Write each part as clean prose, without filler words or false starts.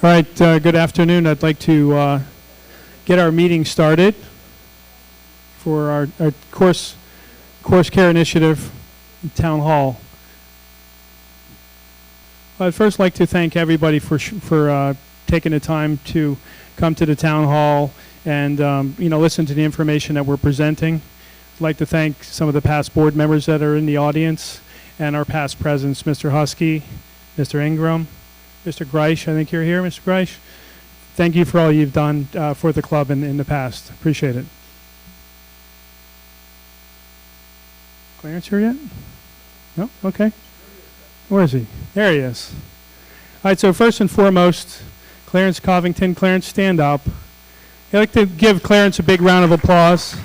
All right, good afternoon. I'd like to get our meeting started for our course care initiative town hall. I'd first like to thank everybody for taking the time to come to the town hall and listen to the information that we're presenting. I'd like to thank some of the past board members that are in the audience and our past presidents, Mr. Husky, Mr. Ingram, Mr. Greisch. I think you're here, Mr. Greisch. Thank you for all you've done for the club in the past. Appreciate it. Clarence here yet? No? Okay. Where is he? There he is. All right, so first and foremost, Clarence Covington. Clarence, stand up. I'd like to give Clarence a big round of applause.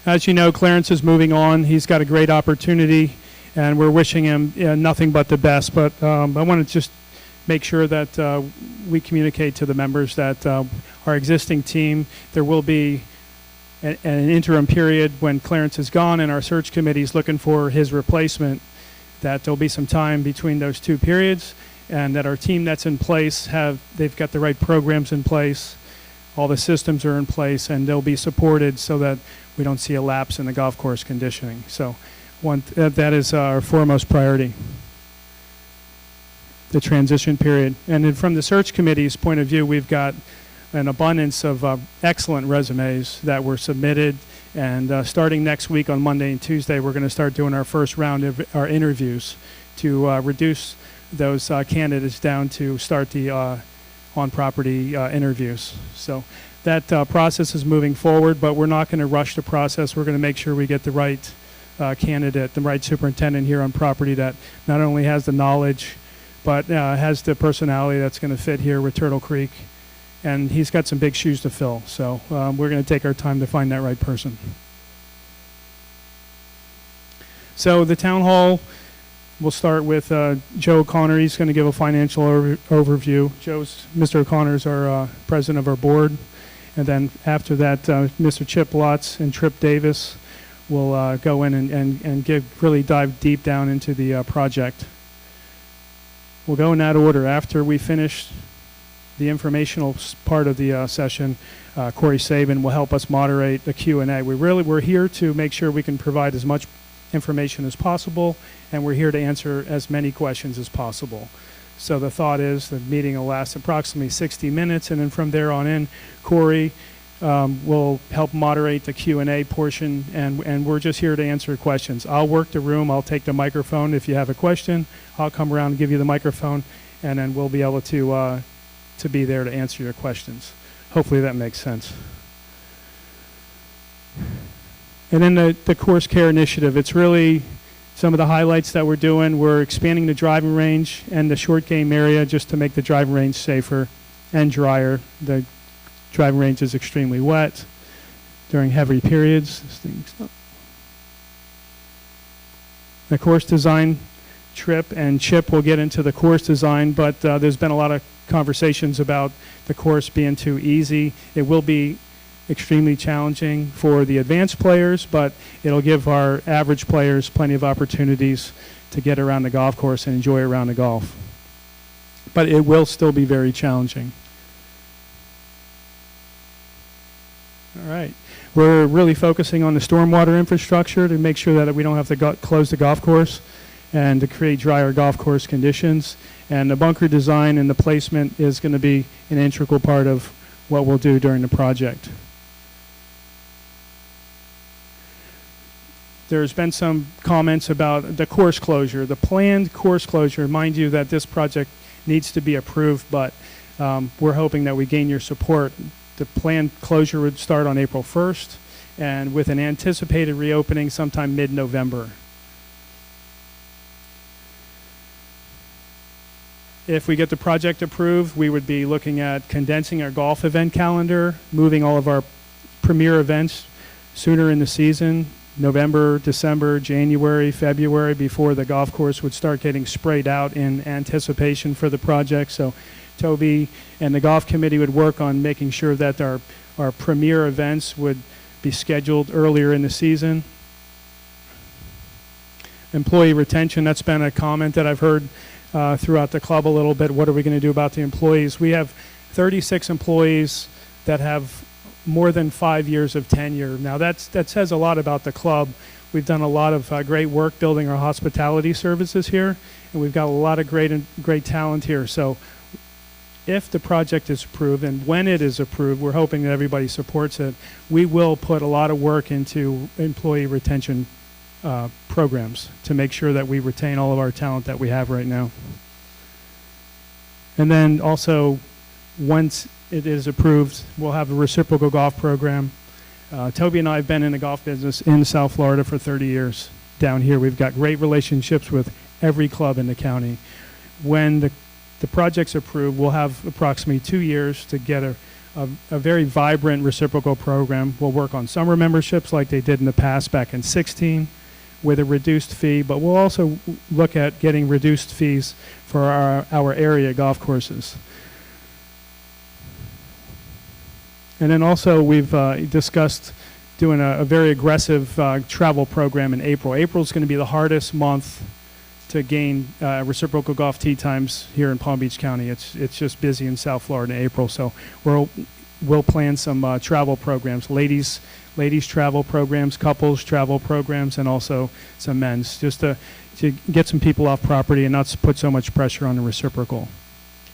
As you know, Clarence is moving on. He's got a great opportunity, and we're wishing him nothing but the best. But I want to just make sure that we communicate to the members that our existing team, there will be an interim period when Clarence is gone and our search committee is looking for his replacement, that there'll be some time between those two periods, and that our team that's in place, they've got the right programs in place, all the systems are in place, and they'll be supported so that we don't see a lapse in the golf course conditioning. So that is our foremost priority, the transition period. And then from the search committee's point of view, we've got an abundance of excellent resumes that were submitted. And starting next week on Monday and Tuesday, we're going to start doing our first round of our interviews to reduce those candidates down to start the on-property interviews. So that process is moving forward, but we're not going to rush the process. We're going to make sure we get the right candidate, the right superintendent here on property that not only has the knowledge, but has the personality that's going to fit here with Turtle Creek. And he's got some big shoes to fill. So we're going to take our time to find that right person. So the town hall, we'll start with Joe O'Connor. He's going to give a financial overview. Mr. O'Connor's our president of our board. And then after that, Mr. Chip Lotz and Trip Davis will go in and really dive deep down into the project. We'll go in that order. After we finish the informational part of the session, Corey Sabin will help us moderate the Q&A. We're here to make sure we can provide as much information as possible, and we're here to answer as many questions as possible. So the thought is the meeting will last approximately 60 minutes, and then from there on in, Corey will help moderate the Q&A portion, and we're just here to answer questions. I'll work the room. I'll take the microphone. If you have a question, I'll come around and give you the microphone, and then we'll be able to be there to answer your questions. Hopefully that makes sense. And then the course care initiative, it's really some of the highlights that we're doing. We're expanding the driving range and the short game area just to make the driving range safer and drier. The driving range is extremely wet during heavy periods. The course design, Trip and Chip will get into the course design, but there's been a lot of conversations about the course being too easy. It will be extremely challenging for the advanced players, but it'll give our average players plenty of opportunities to get around the golf course and enjoy a round of golf. But it will still be very challenging. All right. We're really focusing on the stormwater infrastructure to make sure that we don't have to close the golf course and to create drier golf course conditions. And the bunker design and the placement is going to be an integral part of what we'll do during the project. There's been some comments about the course closure, the planned course closure. Mind you that this project needs to be approved, but we're hoping that we gain your support. The planned closure would start on April 1st, and with an anticipated reopening sometime mid-November. If we get the project approved, we would be looking at condensing our golf event calendar, moving all of our premier events sooner in the season, November, December, January, February, before the golf course would start getting sprayed out in anticipation for the project. So Toby and the golf committee would work on making sure that our premier events would be scheduled earlier in the season. Employee retention, that's been a comment that I've heard throughout the club a little bit. What are we going to do about the employees? We have 36 employees that have more than 5 years of tenure. Now that says a lot about the club. We've done a lot of great work building our hospitality services here, and we've got a lot of great talent here. So if the project is approved, and when it is approved, we're hoping that everybody supports it, we will put a lot of work into employee retention programs to make sure that we retain all of our talent that we have right now. And then also, once it is approved, we'll have a reciprocal golf program. Toby and I have been in the golf business in South Florida for 30 years. Down here, we've got great relationships with every club in the county. When the project's approved, we'll have approximately 2 years to get a very vibrant reciprocal program. We'll work on summer memberships like they did in the past back in 16 with a reduced fee, but we'll also look at getting reduced fees for our area golf courses. And then also we've discussed doing a very aggressive travel program in April. April is going to be the hardest month to gain reciprocal golf tee times here in Palm Beach County. It's just busy in South Florida in April, so we'll plan some travel programs, ladies travel programs, couples travel programs, and also some men's, just to get some people off property and not put so much pressure on the reciprocal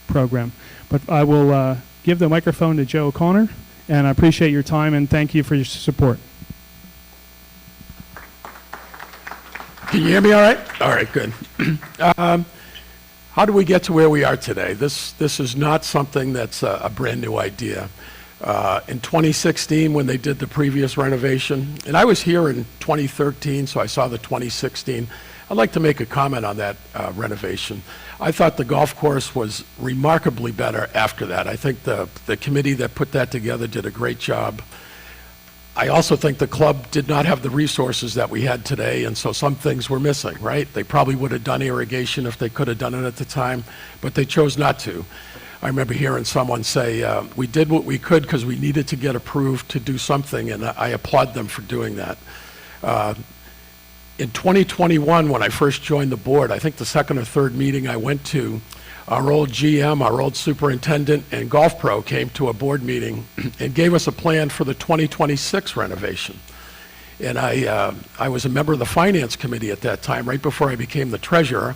program. But I will give the microphone to Joe O'Connor, and I appreciate your time and thank you for your support. Can you hear me all right? All right, good. How do we get to where we are today? This is not something that's a brand new idea. In 2016, when they did the previous renovation, and I was here in 2013, so I saw the 2016. I'd like to make a comment on that renovation. I thought the golf course was remarkably better after that. I think the committee that put that together did a great job. I also think the club did not have the resources that we had today, and so some things were missing, right? They probably would have done irrigation if they could have done it at the time, but they chose not to. I remember hearing someone say, we did what we could because we needed to get approved to do something, and I applaud them for doing that. In 2021, when I first joined the board, I think the second or third meeting I went to, our old GM, our old superintendent, and golf pro came to a board meeting and gave us a plan for the 2026 renovation. And I was a member of the finance committee at that time, right before I became the treasurer,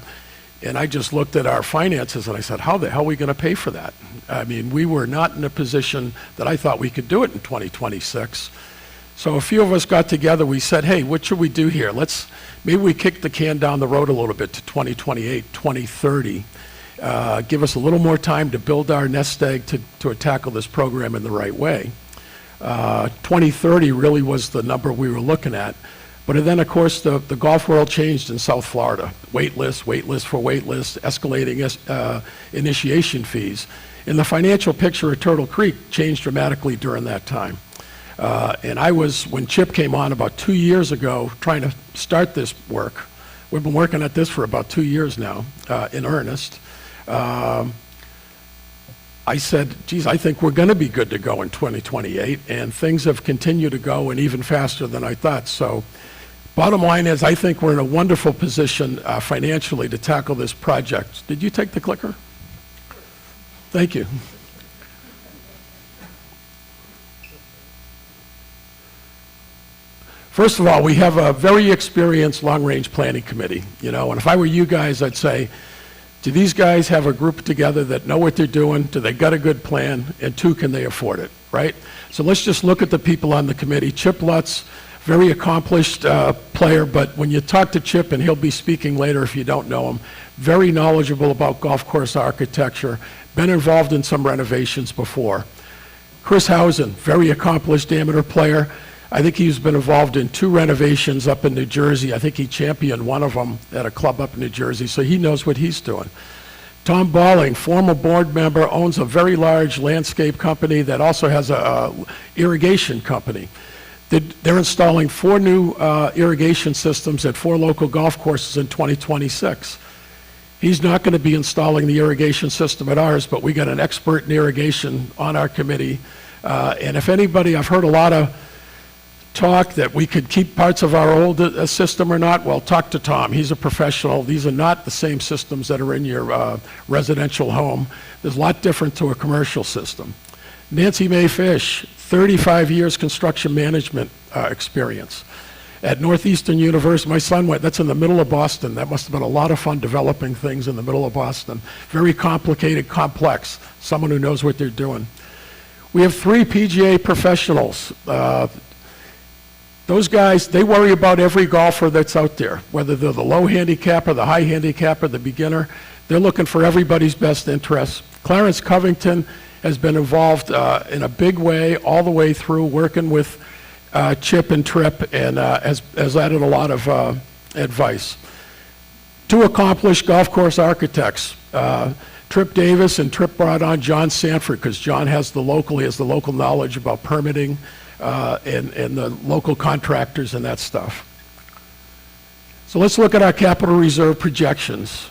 and I just looked at our finances and I said, how the hell are we going to pay for that? I mean, we were not in a position that I thought we could do it in 2026. So a few of us got together, we said, hey, what should we do here? Maybe we kick the can down the road a little bit to 2028, 2030. Give us a little more time to build our nest egg to tackle this program in the right way. 2030 really was the number we were looking at. But then, of course, the golf world changed in South Florida. Wait list for wait list, escalating initiation fees. And the financial picture at Turtle Creek changed dramatically during that time. And I was, when Chip came on about 2 years ago, trying to start this work. We've been working at this for about 2 years now, in earnest. I said, geez, I think we're going to be good to go in 2028, and things have continued to go, and even faster than I thought. So bottom line is, I think we're in a wonderful position financially to tackle this project. Did you take the clicker? Thank you. First of all, we have a very experienced long-range planning committee, and if I were you guys, I'd say, do these guys have a group together that know what they're doing? Do they got a good plan? And two, can they afford it, right? So let's just look at the people on the committee. Chip Lutz, very accomplished player, but when you talk to Chip, and he'll be speaking later if you don't know him, very knowledgeable about golf course architecture, been involved in some renovations before. Chris Housen, very accomplished amateur player. I think he's been involved in 2 renovations up in New Jersey. I think he championed one of them at a club up in New Jersey, so he knows what he's doing. Tom Balling, former board member, owns a very large landscape company that also has a irrigation company. They're installing 4 new irrigation systems at 4 local golf courses in 2026. He's not going to be installing the irrigation system at ours, but we got an expert in irrigation on our committee. And if anybody, I've heard a lot of talk that we could keep parts of our old system or not, well, talk to Tom. He's a professional. These are not the same systems that are in your residential home. There's a lot different to a commercial system. Nancy Mae Fish, 35 years construction management experience. At Northeastern University, my son went, that's in the middle of Boston. That must have been a lot of fun developing things in the middle of Boston. Very complicated, complex, someone who knows what they're doing. We have 3 PGA professionals. Those guys, they worry about every golfer that's out there, whether they're the low handicapper, the high handicapper, the beginner. They're looking for everybody's best interests. Clarence Covington has been involved in a big way all the way through, working with Chip and Trip, and has added a lot of advice. 2 accomplished golf course architects, Trip Davis, and Trip brought on John Sanford because John has the local knowledge about permitting and the local contractors and that stuff. So let's look at our capital reserve projections.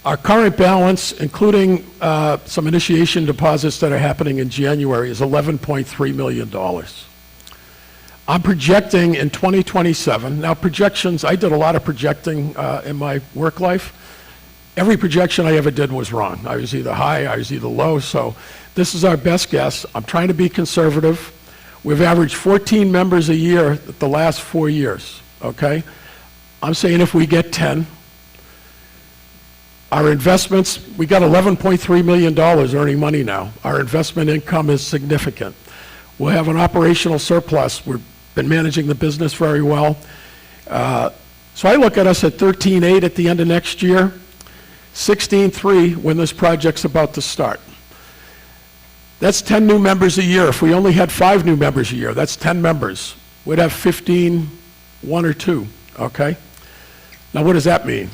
Our current balance, including some initiation deposits that are happening in January, is $11.3 million. I'm projecting in 2027, now projections, I did a lot of projecting in my work life. Every projection I ever did was wrong. I was either high, I was either low, so this is our best guess. I'm trying to be conservative. We've averaged 14 members a year the last 4 years, okay? I'm saying if we get 10, our investments, we got $11.3 million earning money now. Our investment income is significant. We'll have an operational surplus. We've been managing the business very well. So I look at us at 13.8 at the end of next year, 16.3 when this project's about to start. That's 10 new members a year. If we only had 5 new members a year, that's 10 members. We'd have 15, 1 or 2, okay? Now what does that mean?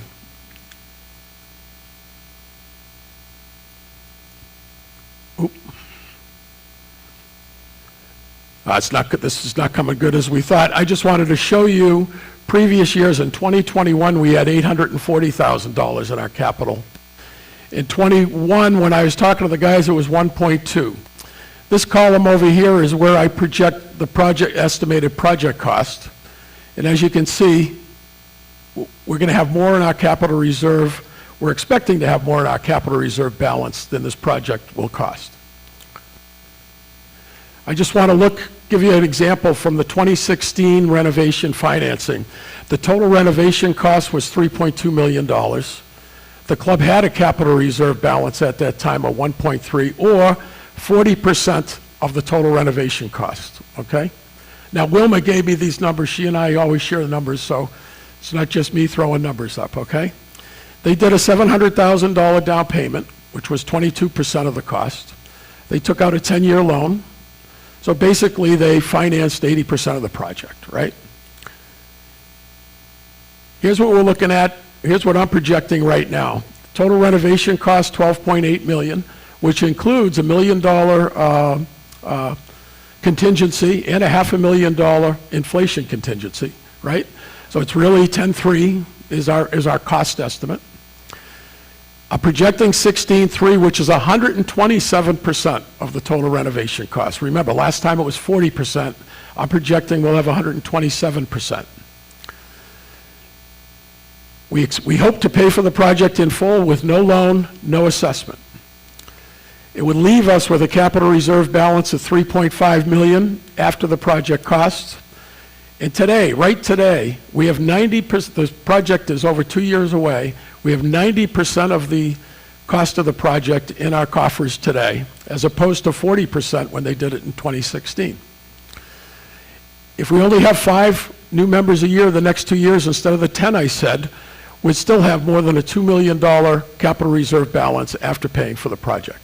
It's not good. This is not coming good as we thought. I just wanted to show you previous years. In 2021, we had $840,000 in our capital. In 21, when I was talking to the guys, it was 1.2. This column over here is where I project the estimated project cost. And as you can see, we're going to have more in our capital reserve. We're expecting to have more in our capital reserve balance than this project will cost. I just want to give you an example from the 2016 renovation financing. The total renovation cost was $3.2 million. The club had a capital reserve balance at that time of 1.3, or 40% of the total renovation cost, okay? Now, Wilma gave me these numbers. She and I always share the numbers, so it's not just me throwing numbers up, okay? They did a $700,000 down payment, which was 22% of the cost. They took out a 10-year loan. So basically, they financed 80% of the project, right? Here's what we're looking at. Here's what I'm projecting right now. Total renovation cost, $12.8 million, which includes $1 million contingency and a $500,000 inflation contingency, right? So it's really 10.3 is our cost estimate. I'm projecting 16.3, which is 127% of the total renovation cost. Remember, last time it was 40%. I'm projecting we'll have 127%. We hope to pay for the project in full with no loan, no assessment. It would leave us with a capital reserve balance of $3.5 million after the project costs. And today, right today, we have 90%, the project is over 2 years away. We have 90% of the cost of the project in our coffers today, as opposed to 40% when they did it in 2016. If we only have 5 new members a year the next 2 years instead of the 10 I said, we'd still have more than a $2 million capital reserve balance after paying for the project.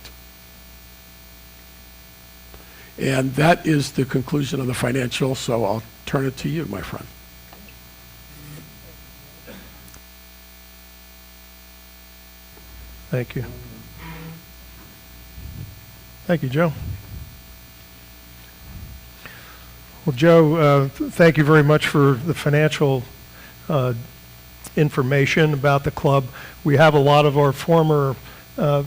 And that is the conclusion of the financial, so I'll turn it to you, my friend. Thank you. Thank you, Joe. Well, Joe, thank you very much for the financial information about the club. We have a lot of our former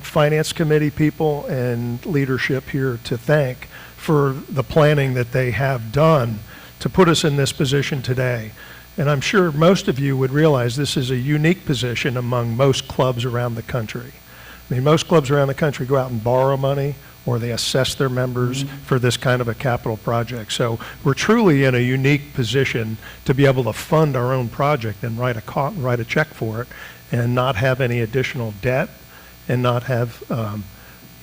finance committee people and leadership here to thank for the planning that they have done to put us in this position today. And I'm sure most of you would realize this is a unique position among most clubs around the country. I mean, most clubs around the country go out and borrow money, or they assess their members for this kind of a capital project. So we're truly in a unique position to be able to fund our own project and write a check for it and not have any additional debt and not have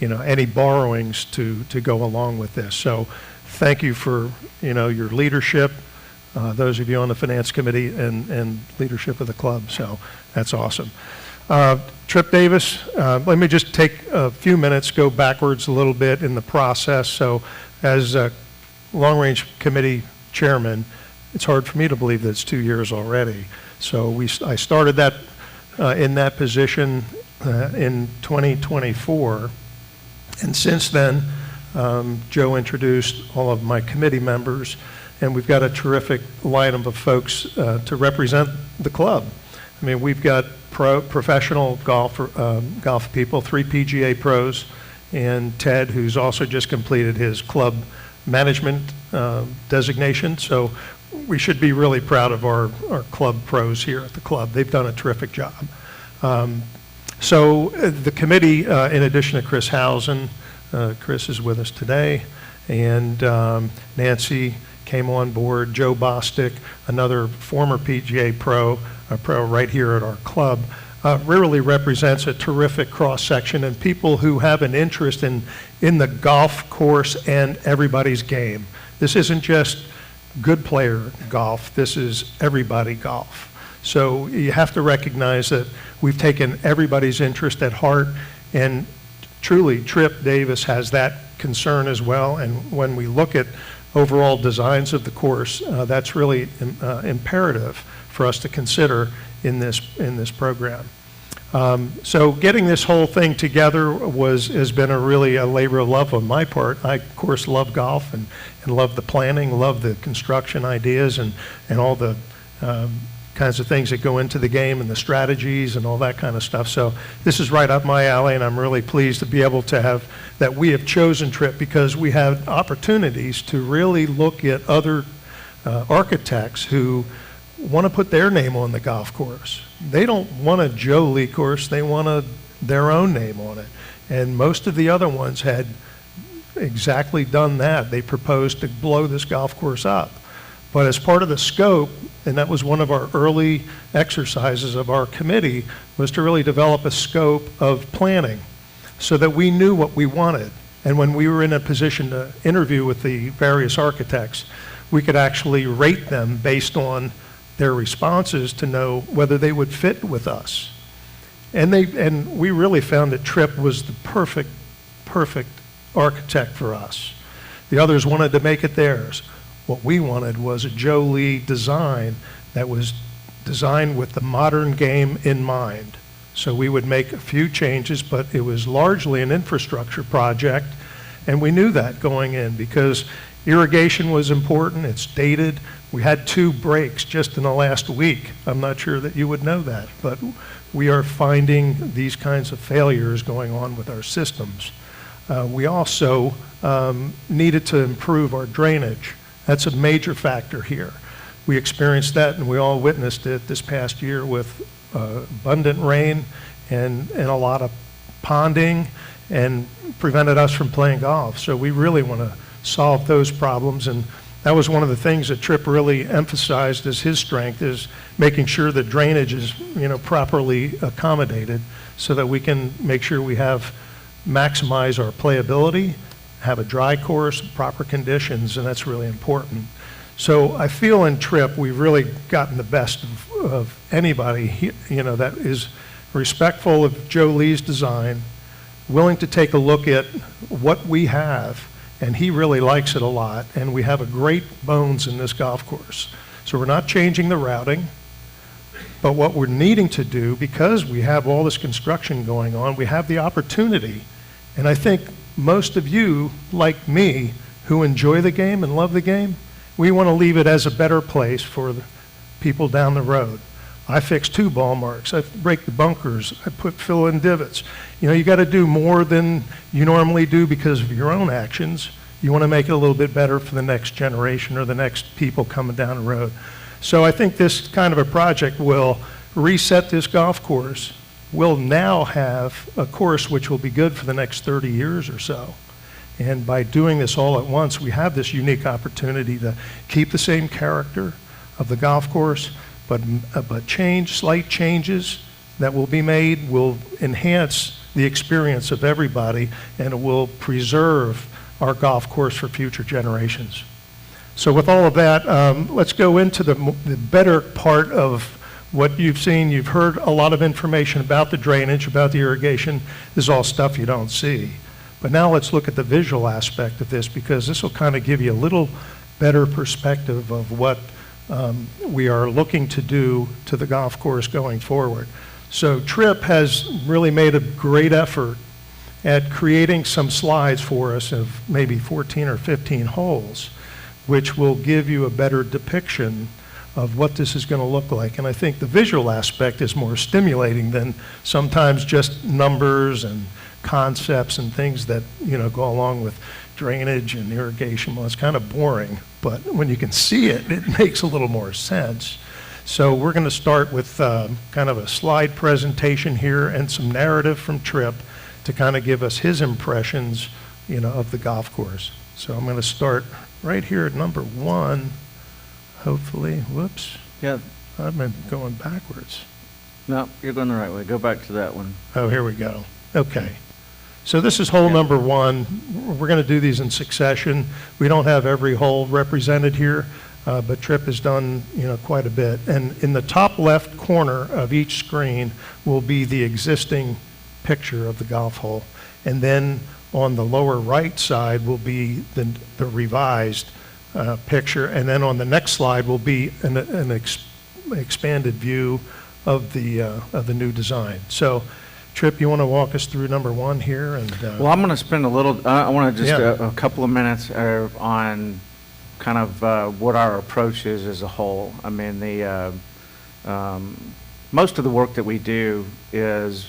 any borrowings to go along with this. So thank you for your leadership, those of you on the finance committee and leadership of the club. So that's awesome. Trip Davis, let me just take a few minutes, go backwards a little bit in the process. So as a long-range committee chairman, it's hard for me to believe that it's 2 years already. So I started that in that position in 2024. And since then, Joe introduced all of my committee members, and we've got a terrific lineup of folks to represent the club. I mean, we've got professional golf people, 3 PGA pros, and Ted, who's also just completed his club management designation. So we should be really proud of our club pros here at the club. They've done a terrific job. So the committee, in addition to Chris Housen, Chris is with us today, and Nancy came on board, Joe Bostic, another former PGA pro, a pro right here at our club, really represents a terrific cross-section and people who have an interest in the golf course and everybody's game. This isn't just good player golf, this is everybody golf. So you have to recognize that we've taken everybody's interest at heart, and truly Trip Davis has that concern as well. And when we look at overall designs of the course, that's really imperative for us to consider in this program. So getting this whole thing together has been really a labor of love on my part. I, of course, love golf and love the planning, love the construction ideas and all the kinds of things that go into the game and the strategies and all that kind of stuff. So this is right up my alley, and I'm really pleased to be able to have that we have chosen Trip because we have opportunities to really look at other architects who want to put their name on the golf course. They don't want a Joe Lee course, they want their own name on it. And most of the other ones had exactly done that. They proposed to blow this golf course up. But as part of the scope, and that was one of our early exercises of our committee, was to really develop a scope of planning so that we knew what we wanted. And when we were in a position to interview with the various architects, we could actually rate them based on their responses to know whether they would fit with us. And we really found that Trip was the perfect architect for us. The others wanted to make it theirs. What we wanted was a Joe Lee design that was designed with the modern game in mind. So we would make a few changes, but it was largely an infrastructure project, and we knew that going in because irrigation was important. It's dated. We had 2 breaks just in the last week. I'm not sure that you would know that, but we are finding these kinds of failures going on with our systems. We also needed to improve our drainage. That's a major factor here. We experienced that, and we all witnessed it this past year with abundant rain and a lot of ponding, and prevented us from playing golf. So we really want to solve those problems, and that was one of the things that Trip really emphasized as his strength, is making sure that drainage is properly accommodated so that we can make sure we maximize our playability, have a dry course, proper conditions, and that's really important. So I feel in Trip we've really gotten the best of anybody that is respectful of Joe Lee's design, willing to take a look at what we have, and he really likes it a lot, and we have a great bones in this golf course. So we're not changing the routing, but what we're needing to do, because we have all this construction going on, we have the opportunity, and I think most of you, like me, who enjoy the game and love the game, we want to leave it as a better place for the people down the road. I fixed 2 ball marks. I break the bunkers. I fill in divots. You got to do more than you normally do because of your own actions. You want to make it a little bit better for the next generation or the next people coming down the road. So I think this kind of a project will reset this golf course. We'll now have a course which will be good for the next 30 years or so. And by doing this all at once, we have this unique opportunity to keep the same character of the golf course, but slight changes that will be made will enhance the experience of everybody, and it will preserve our golf course for future generations. So with all of that, let's go into the better part of what you've seen. You've heard a lot of information about the drainage, about the irrigation. This is all stuff you don't see. But now let's look at the visual aspect of this, because this will kind of give you a little better perspective of what we are looking to do to the golf course going forward. So Tripp has really made a great effort at creating some slides for us of maybe 14 or 15 holes, which will give you a better depiction of what this is going to look like. And I think the visual aspect is more stimulating than sometimes just numbers and concepts and things that, you know, go along with drainage and irrigation. Well, it's kind of boring, but when you can see it, it makes a little more sense. So we're going to start with kind of a slide presentation here and some narrative from Tripp to kind of give us his impressions, you know, of the golf course. So I'm going to start right here at number 1, hopefully. Whoops. Yeah. I've been going backwards. No, you're going the right way. Go back to that one. Oh, here we go. Okay. So this is hole number 1. We're going to do these in succession. We don't have every hole represented here, but Tripp has done, you know, quite a bit. And in the top left corner of each screen will be the existing picture of the golf hole. And then on the lower right side will be the revised picture. And then on the next slide will be an expanded view of the new design. So Tripp, you want to walk us through number 1 here? And Well, I'm going to spend a little, I want to just Yeah. a couple of minutes on kind of what our approach is as a whole. I mean, most of the work that we do is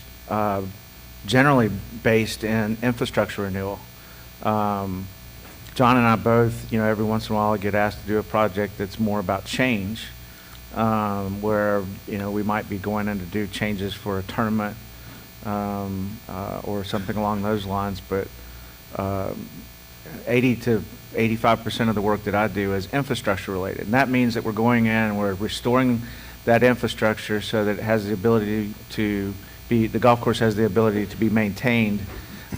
generally based in infrastructure renewal. John and I both, you know, every once in a while get asked to do a project that's more about change, where, you know, we might be going in to do changes for a tournament or something along those lines, but 80 to 85% of the work that I do is infrastructure related. And that means that we're going in and we're restoring that infrastructure so that it has the ability to be, the golf course has the ability to be maintained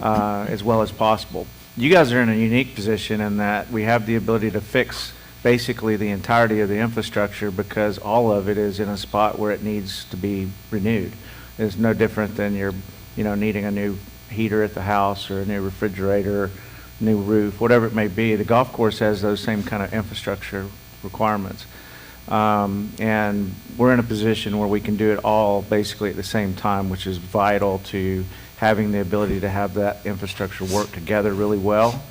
as well as possible. You guys are in a unique position in that we have the ability to fix basically the entirety of the infrastructure because all of it is in a spot where it needs to be renewed. It's no different than you're, you know, needing a new heater at the house or a new refrigerator, new roof, whatever it may be. The golf course has those same kind of infrastructure requirements. And we're in a position where we can do it all basically at the same time, which is vital to having the ability to have that infrastructure work together really well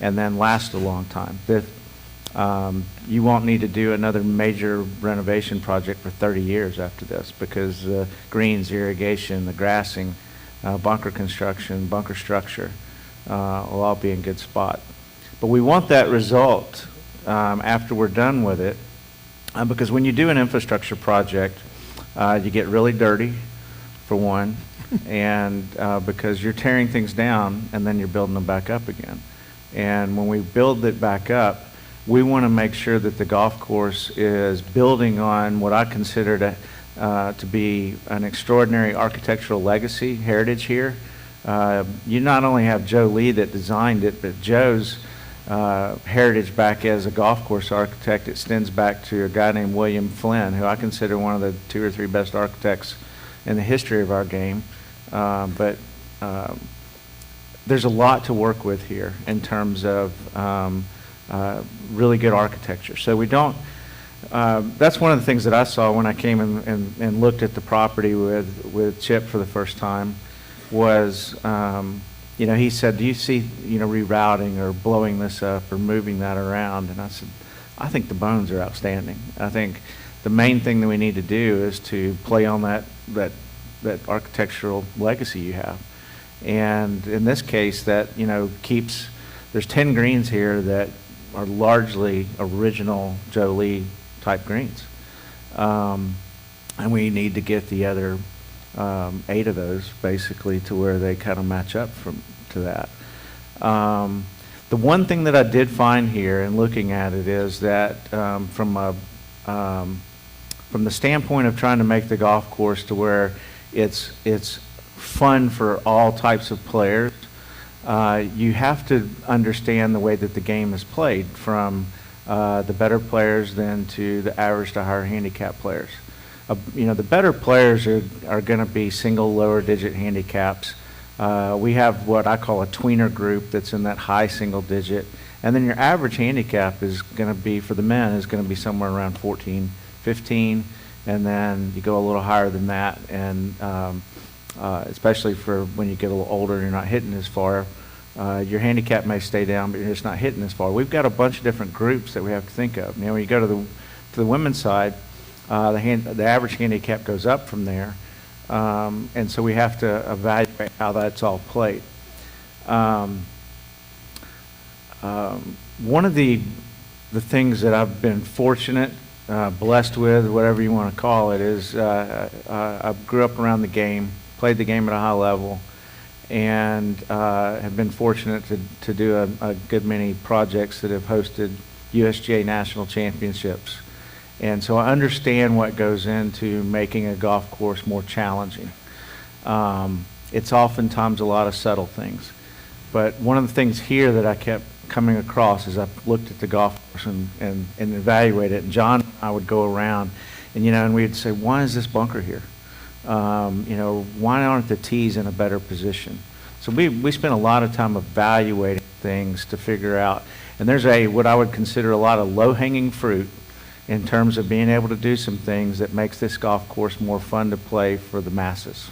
and then last a long time. You won't need to do another major renovation project for 30 years after this because the greens, irrigation, the grassing, bunker construction, bunker structure will all be in good spot. But we want that result after we're done with it because when you do an infrastructure project, you get really dirty, for one, and because you're tearing things down and then you're building them back up again. And when we build it back up, we want to make sure that the golf course is building on what I consider to be an extraordinary architectural legacy, heritage here. You not only have Joe Lee that designed it, but Joe's heritage back as a golf course architect extends back to a guy named William Flynn, who I consider one of the 2 or 3 best architects in the history of our game. But there's a lot to work with here in terms of really good architecture. So we don't, that's one of the things that I saw when I came and looked at the property with Chip for the first time was, you know, he said, do you see, you know, rerouting or blowing this up or moving that around? And I said, I think the bones are outstanding. I think the main thing that we need to do is to play on that architectural legacy you have. And in this case, that, you know, keeps there's 10 greens here that are largely original Joe Lee type greens. And we need to get the other 8 of those basically to where they kind of match up to that. The one thing that I did find here in looking at it is that from the standpoint of trying to make the golf course to where it's fun for all types of players, you have to understand the way that the game is played, from the better players then to the average to higher handicap players. The better players are going to be single lower digit handicaps. We have what I call a tweener group that's in that high single digit. And then your average handicap is going to be, for the men, is going to be somewhere around 14, 15. And then you go a little higher than that. And especially for when you get a little older and you're not hitting as far, your handicap may stay down, but you're just not hitting as far. We've got a bunch of different groups that we have to think of. When you go to the women's side, the average handicap goes up from there. And so we have to evaluate how that's all played. One of the things that I've been fortunate, blessed with, whatever you want to call it, is I grew up around the game, played the game at a high level, and have been fortunate to do a good many projects that have hosted USGA national championships. And so I understand what goes into making a golf course more challenging. It's oftentimes a lot of subtle things. But one of the things here that I kept coming across as I looked at the golf course and evaluated it, and John and I would go around and we'd say, why is this bunker here? Why aren't the tees in a better position? So we spent a lot of time evaluating things to figure out, and there's what I would consider a lot of low-hanging fruit in terms of being able to do some things that makes this golf course more fun to play for the masses,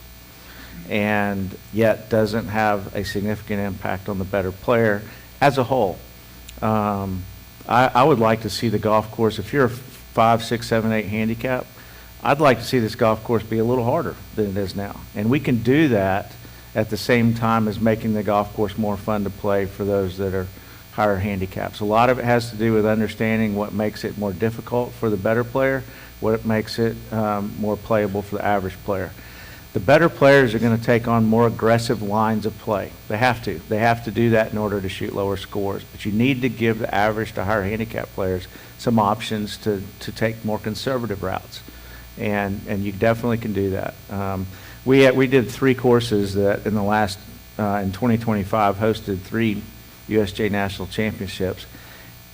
and yet doesn't have a significant impact on the better player as a whole. I would like to see the golf course, if you're a 5, 6, 7, 8 handicap, I'd like to see this golf course be a little harder than it is now. And we can do that at the same time as making the golf course more fun to play for those that are higher handicaps. A lot of it has to do with understanding what makes it more difficult for the better player, what makes it more playable for the average player. The better players are going to take on more aggressive lines of play. They have to. They have to do that in order to shoot lower scores. But you need to give the average to higher handicap players some options to take more conservative routes. And you definitely can do that. We did 3 courses that in the last, in 2025, hosted 3 USJ National Championships,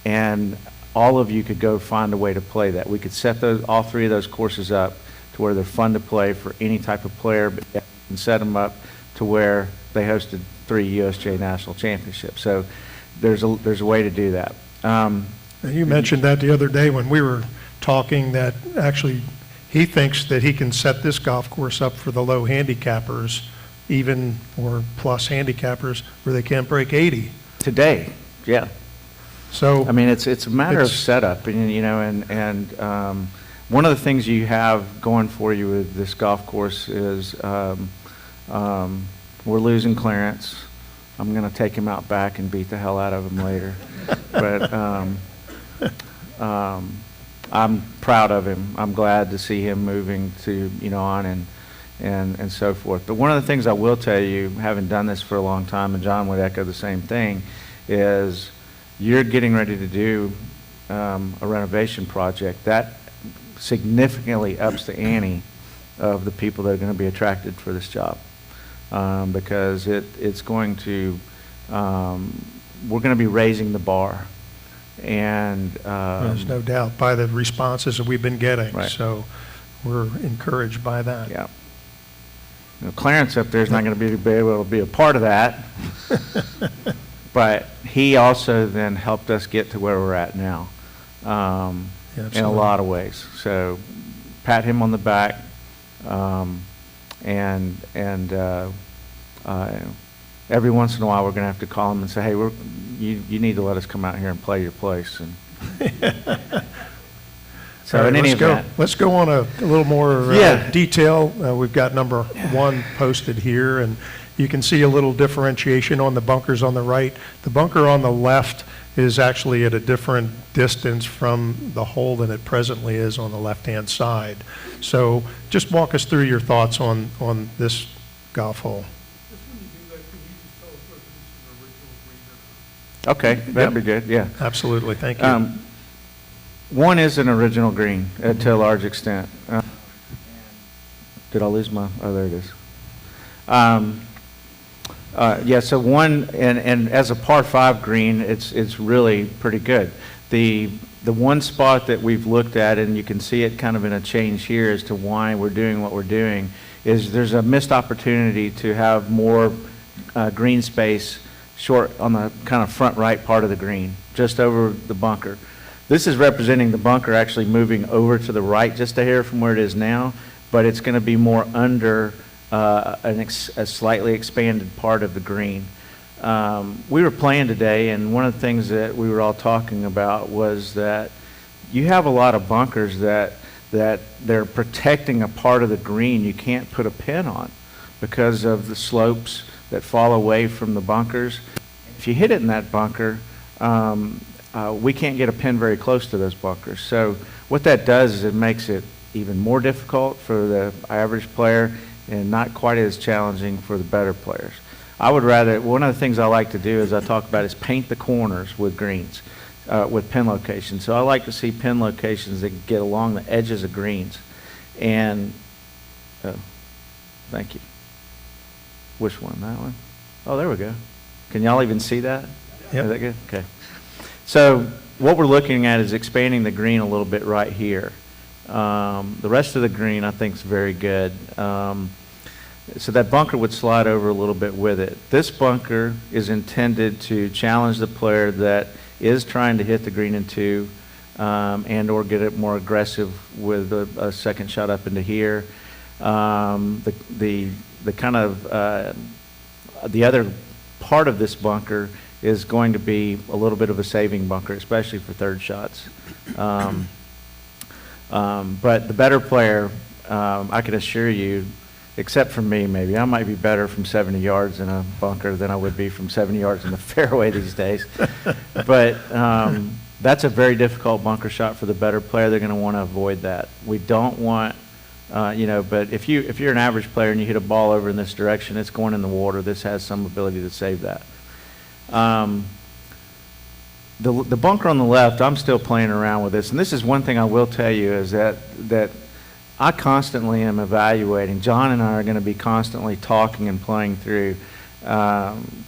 and all of you could go find a way to play that. We could set all 3 of those courses up to where they're fun to play for any type of player, but you can set them up to where they hosted 3 USJ National Championships. So there's a way to do that. You mentioned that the other day when we were talking, that actually he thinks that he can set this golf course up for the low handicappers, even, or plus handicappers, where they can't break 80. Today, yeah. So I mean, it's a matter of setup, and one of the things you have going for you with this golf course is we're losing Clarence. I'm going to take him out back and beat the hell out of him later. But I'm proud of him. I'm glad to see him moving to on and so forth. But one of the things I will tell you, having done this for a long time, and John would echo the same thing, is you're getting ready to do a renovation project. That significantly ups the ante of the people that are going to be attracted for this job, because it's going to, we're going to be raising the bar. And there's no doubt by the responses that we've been getting. Right. So we're encouraged by that. Yeah. Clarence up there is not going to be able to be a part of that, but he also then helped us get to where we're at now, in a lot of ways. So pat him on the back, and every once in a while we're going to have to call him and say, hey, you need to let us come out here and play your place. And So All right, in any let's go. event, Let's go on a little more Yeah. detail. We've got number 1 posted here, and you can see a little differentiation on the bunkers on the right. The bunker on the left is actually at a different distance from the hole than it presently is on the left-hand side. So just walk us through your thoughts on this golf hole. okay, that'd be good, yeah. Absolutely, thank you. One is an original green to a large extent. Did I lose my, oh, there it is. Yeah, so one, and as a par 5 green, it's really pretty good. The one spot that we've looked at, and you can see it kind of in a change here as to why we're doing what we're doing, is there's a missed opportunity to have more green space short on the kind of front right part of the green, just over the bunker. This is representing the bunker actually moving over to the right just a hair from where it is now, but it's going to be more under a slightly expanded part of the green. We were playing today, and one of the things that we were all talking about was that you have a lot of bunkers that they're protecting a part of the green you can't put a pin on because of the slopes that fall away from the bunkers. If you hit it in that bunker, we can't get a pin very close to those bunkers. So what that does is it makes it even more difficult for the average player and not quite as challenging for the better players. I would rather, one of the things I like to do is I talk about is paint the corners with greens, with pin locations. So I like to see pin locations that get along the edges of greens. And, thank you. Which one, that one? Oh, there we go. Can y'all even see that? Yep. Is that good? Okay. So what we're looking at is expanding the green a little bit right here. The rest of the green I think is very good. So that bunker would slide over a little bit with it. This bunker is intended to challenge the player that is trying to hit the green in 2 and or get it more aggressive with a second shot up into here. The kind of the other part of this bunker is going to be a little bit of a saving bunker, especially for third shots. But the better player, I can assure you, except for me maybe, I might be better from 70 yards in a bunker than I would be from 70 yards in the fairway these days. But that's a very difficult bunker shot for the better player. They're going to want to avoid that. We don't want, but if you're an average player and you hit a ball over in this direction, it's going in the water. This has some ability to save that. The bunker on the left, I'm still playing around with this, and this is one thing I will tell you is that I constantly am evaluating. John and I are going to be constantly talking and playing through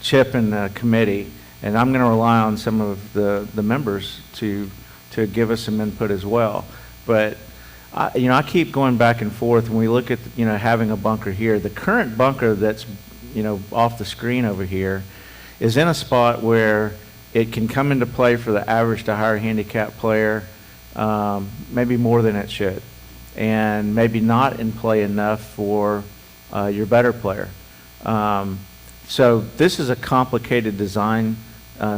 Chip and the committee, and I'm going to rely on some of the members to give us some input as well. But I keep going back and forth when we look at having a bunker here. The current bunker that's off the screen over here is in a spot where it can come into play for the average to higher handicap player, maybe more than it should, and maybe not in play enough for your better player. So this is a complicated design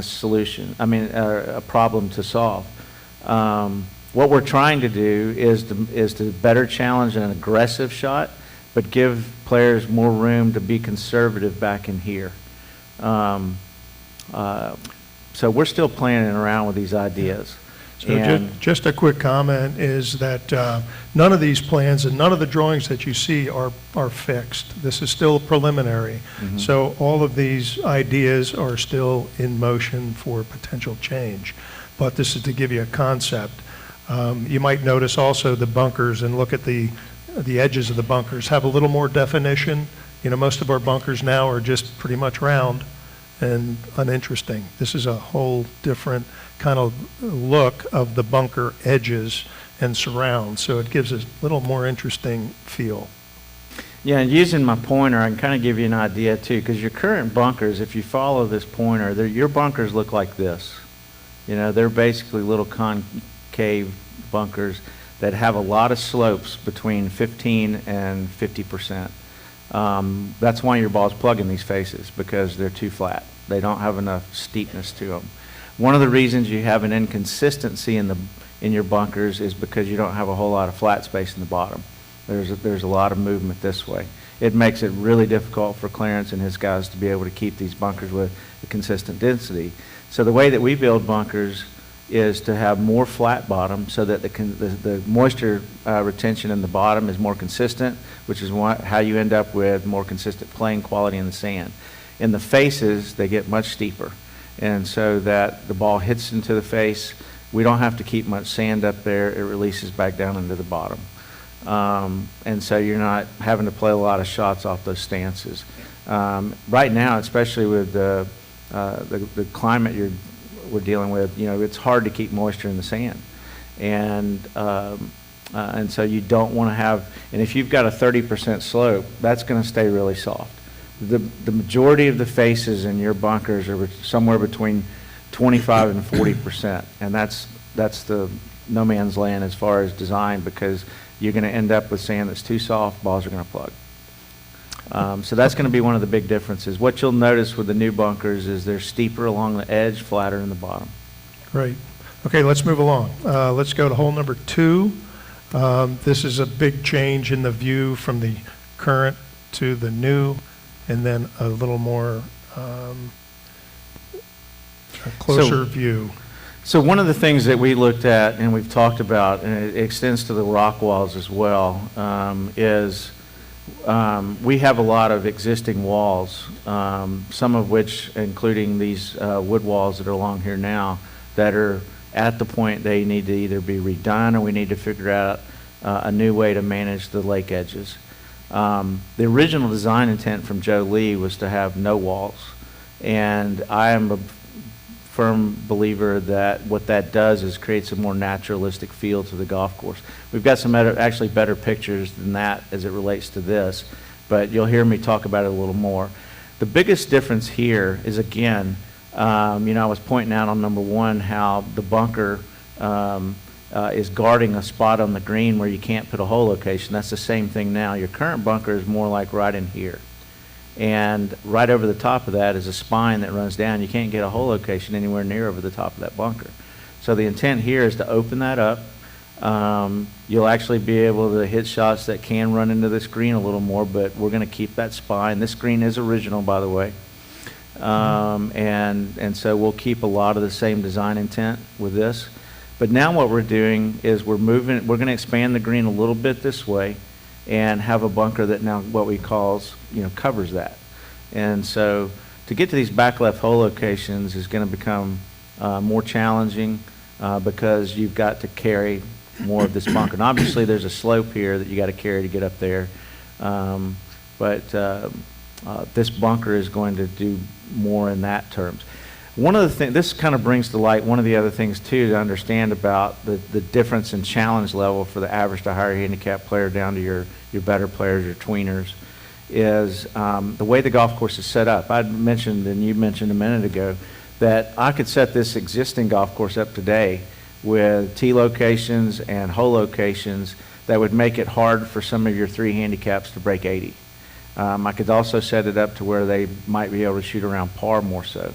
solution, a problem to solve. What we're trying to do is to better challenge an aggressive shot, but give players more room to be conservative back in here. So we're still playing around with these ideas. So just a quick comment is that none of these plans and none of the drawings that you see are fixed. This is still preliminary. Mm-hmm. So all of these ideas are still in motion for potential change. But this is to give you a concept. You might notice also the bunkers and look at the edges of the bunkers have a little more definition. Most of our bunkers now are just pretty much round and uninteresting. This is a whole different kind of look of the bunker edges and surrounds, so it gives a little more interesting feel. Yeah, and using my pointer, I can kind of give you an idea too, because your current bunkers, if you follow this pointer, your bunkers look like this. They're basically little concave bunkers that have a lot of slopes between 15 and 50%. That's why your balls plug in these faces, because they're too flat. They don't have enough steepness to them. One of the reasons you have an inconsistency in in your bunkers is because you don't have a whole lot of flat space in the bottom. There's a lot of movement this way. It makes it really difficult for Clarence and his guys to be able to keep these bunkers with a consistent density. So the way that we build bunkers is to have more flat bottom so that the moisture retention in the bottom is more consistent, which is how you end up with more consistent playing quality in the sand. In the faces, they get much steeper, and so that the ball hits into the face. We don't have to keep much sand up there. It releases back down into the bottom. And so you're not having to play a lot of shots off those stances. Right now, especially with the climate we're dealing with, it's hard to keep moisture in the sand. And so you don't want to have, and if you've got a 30% slope, that's going to stay really soft. The majority of the faces in your bunkers are somewhere between 25 and 40%, and that's the no man's land as far as design, because you're going to end up with sand that's too soft, balls are going to plug. So that's going to be one of the big differences. What you'll notice with the new bunkers is they're steeper along the edge, flatter in the bottom. Great. Okay, let's move along. Let's go to hole number 2. This is a big change in the view from the current to the new, and then a little more a closer view. So one of the things that we looked at and we've talked about, and it extends to the rock walls as well, is we have a lot of existing walls, some of which, including these wood walls that are along here now, that are at the point they need to either be redone or we need to figure out a new way to manage the lake edges. The original design intent from Joe Lee was to have no walls, and I am a firm believer that what that does is creates a more naturalistic feel to the golf course. We've got some actually better pictures than that as it relates to this, but you'll hear me talk about it a little more. The biggest difference here is, again, I was pointing out on number 1 how the bunker is guarding a spot on the green where you can't put a hole location. That's the same thing now. Your current bunker is more like right in here. And right over the top of that is a spine that runs down. You can't get a hole location anywhere near over the top of that bunker. So the intent here is to open that up. You'll actually be able to hit shots that can run into this green a little more, but we're going to keep that spine. This green is original, by the way. And so we'll keep a lot of the same design intent with this. But now what we're doing is we're going to expand the green a little bit this way and have a bunker that now what we call, covers that. And so to get to these back left hole locations is going to become more challenging because you've got to carry more of this bunker. And obviously there's a slope here that you got to carry to get up there. But this bunker is going to do more in that terms. One of the things, this kind of brings to light one of the other things too to understand about the difference in challenge level for the average to higher handicap player down to your better players, your tweeners, is the way the golf course is set up. I mentioned, and you mentioned a minute ago, that I could set this existing golf course up today with tee locations and hole locations that would make it hard for some of your 3 handicaps to break 80. I could also set it up to where they might be able to shoot around par more so.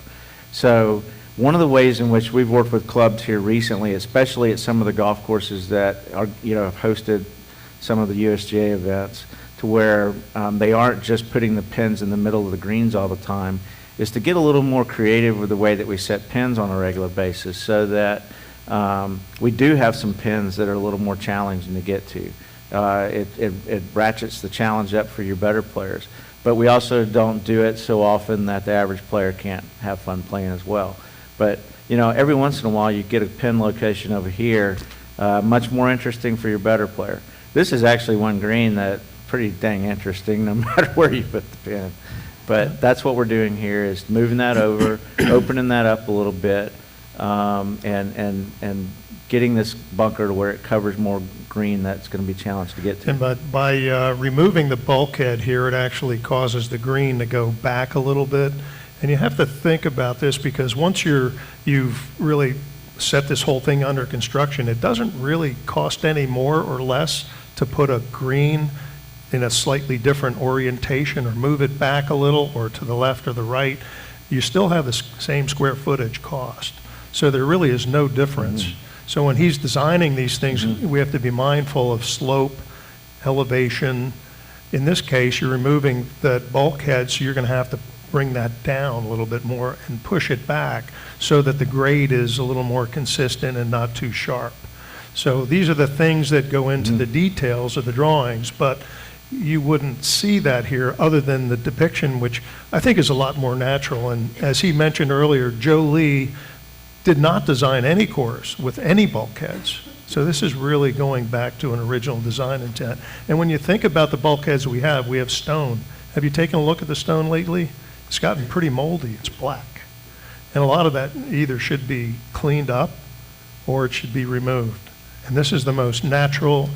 So one of the ways in which we've worked with clubs here recently, especially at some of the golf courses that are, have hosted some of the USGA events, to where they aren't just putting the pins in the middle of the greens all the time, is to get a little more creative with the way that we set pins on a regular basis, so that we do have some pins that are a little more challenging to get to. It ratchets the challenge up for your better players. But we also don't do it so often that the average player can't have fun playing as well. But, every once in a while you get a pin location over here, much more interesting for your better player. This is actually one green that's pretty dang interesting no matter where you put the pin. But that's what we're doing here, is moving that over, opening that up a little bit, and getting this bunker to where it covers more green that's going to be challenged to get to. And by removing the bulkhead here, it actually causes the green to go back a little bit. And you have to think about this, because once you've really set this whole thing under construction, it doesn't really cost any more or less to put a green in a slightly different orientation or move it back a little or to the left or the right. You still have the same square footage cost. So there really is no difference. So when he's designing these things, we have to be mindful of slope, elevation. In this case, you're removing that bulkhead, so you're going to have to bring that down a little bit more and push it back so that the grade is a little more consistent and not too sharp. So these are the things that go into the details of the drawings, but you wouldn't see that here other than the depiction, which I think is a lot more natural. And as he mentioned earlier, Joe Lee did not design any course with any bulkheads. So this is really going back to an original design intent. And when you think about the bulkheads we have stone. Have you taken a look at the stone lately? It's gotten pretty moldy. It's black. And a lot of that either should be cleaned up or it should be removed. And this is the most natural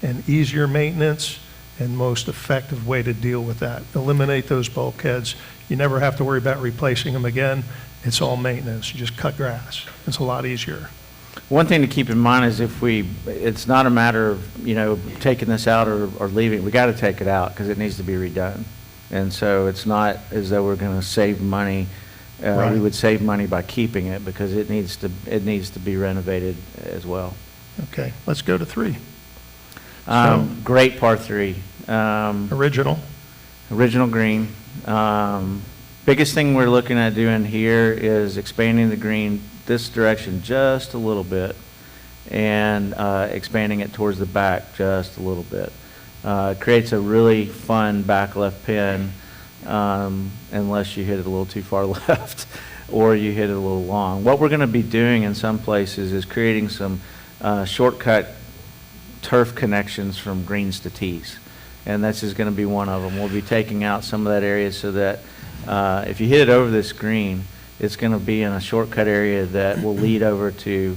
and easier maintenance and most effective way to deal with that. Eliminate those bulkheads. You never have to worry about replacing them again. It's all maintenance. You just cut grass. It's a lot easier. One thing to keep in mind is it's not a matter of, taking this out or leaving. We got to take it out because it needs to be redone. And so it's not as though we're going to save money. Right. We would save money by keeping it because it needs to be renovated as well. Okay, let's go to 3. Great par 3. Original. Original green. Biggest thing we're looking at doing here is expanding the green this direction just a little bit and expanding it towards the back just a little bit. Creates a really fun back left pin unless you hit it a little too far left or you hit it a little long. What we're going to be doing in some places is creating some shortcut turf connections from greens to tees. And this is going to be one of them. We'll be taking out some of that area so that if you hit it over this green, it's going to be in a shortcut area that will lead over to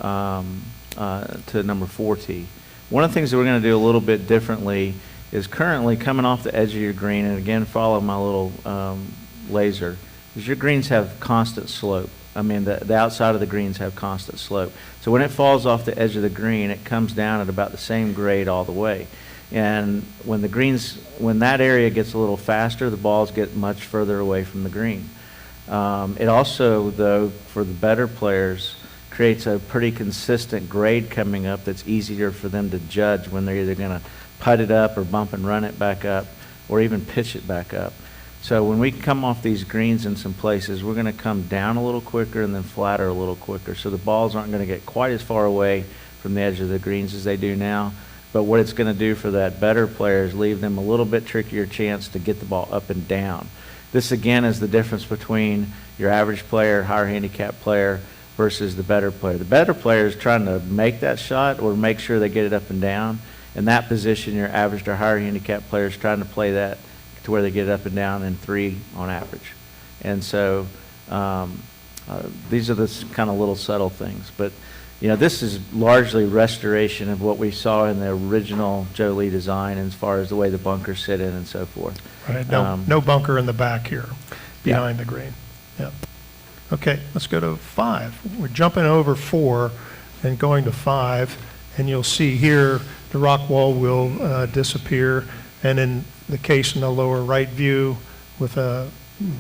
number 4 tee. One of the things that we're going to do a little bit differently is currently coming off the edge of your green, and again, follow my little laser, is your greens have constant slope. I mean, the outside of the greens have constant slope. So when it falls off the edge of the green, it comes down at about the same grade all the way. And when that area gets a little faster, the balls get much further away from the green. It also, though, for the better players, creates a pretty consistent grade coming up that's easier for them to judge when they're either going to putt it up or bump and run it back up or even pitch it back up. So when we come off these greens in some places, we're going to come down a little quicker and then flatter a little quicker. So the balls aren't going to get quite as far away from the edge of the greens as they do now. But what it's going to do for that better player is leave them a little bit trickier chance to get the ball up and down. This, again, is the difference between your average player, higher handicap player, versus the better player. The better player is trying to make that shot or make sure they get it up and down. In that position, your average or higher handicap player is trying to play that to where they get it up and down in 3 on average. And so these are the kind of little subtle things. But, this is largely restoration of what we saw in the original Joe Lee design as far as the way the bunkers sit in and so forth. Right, no bunker in the back here behind the green. Yeah. Okay, let's go to 5. We're jumping over 4 and going to 5, and you'll see here the rock wall will disappear, and in the case in the lower right view with a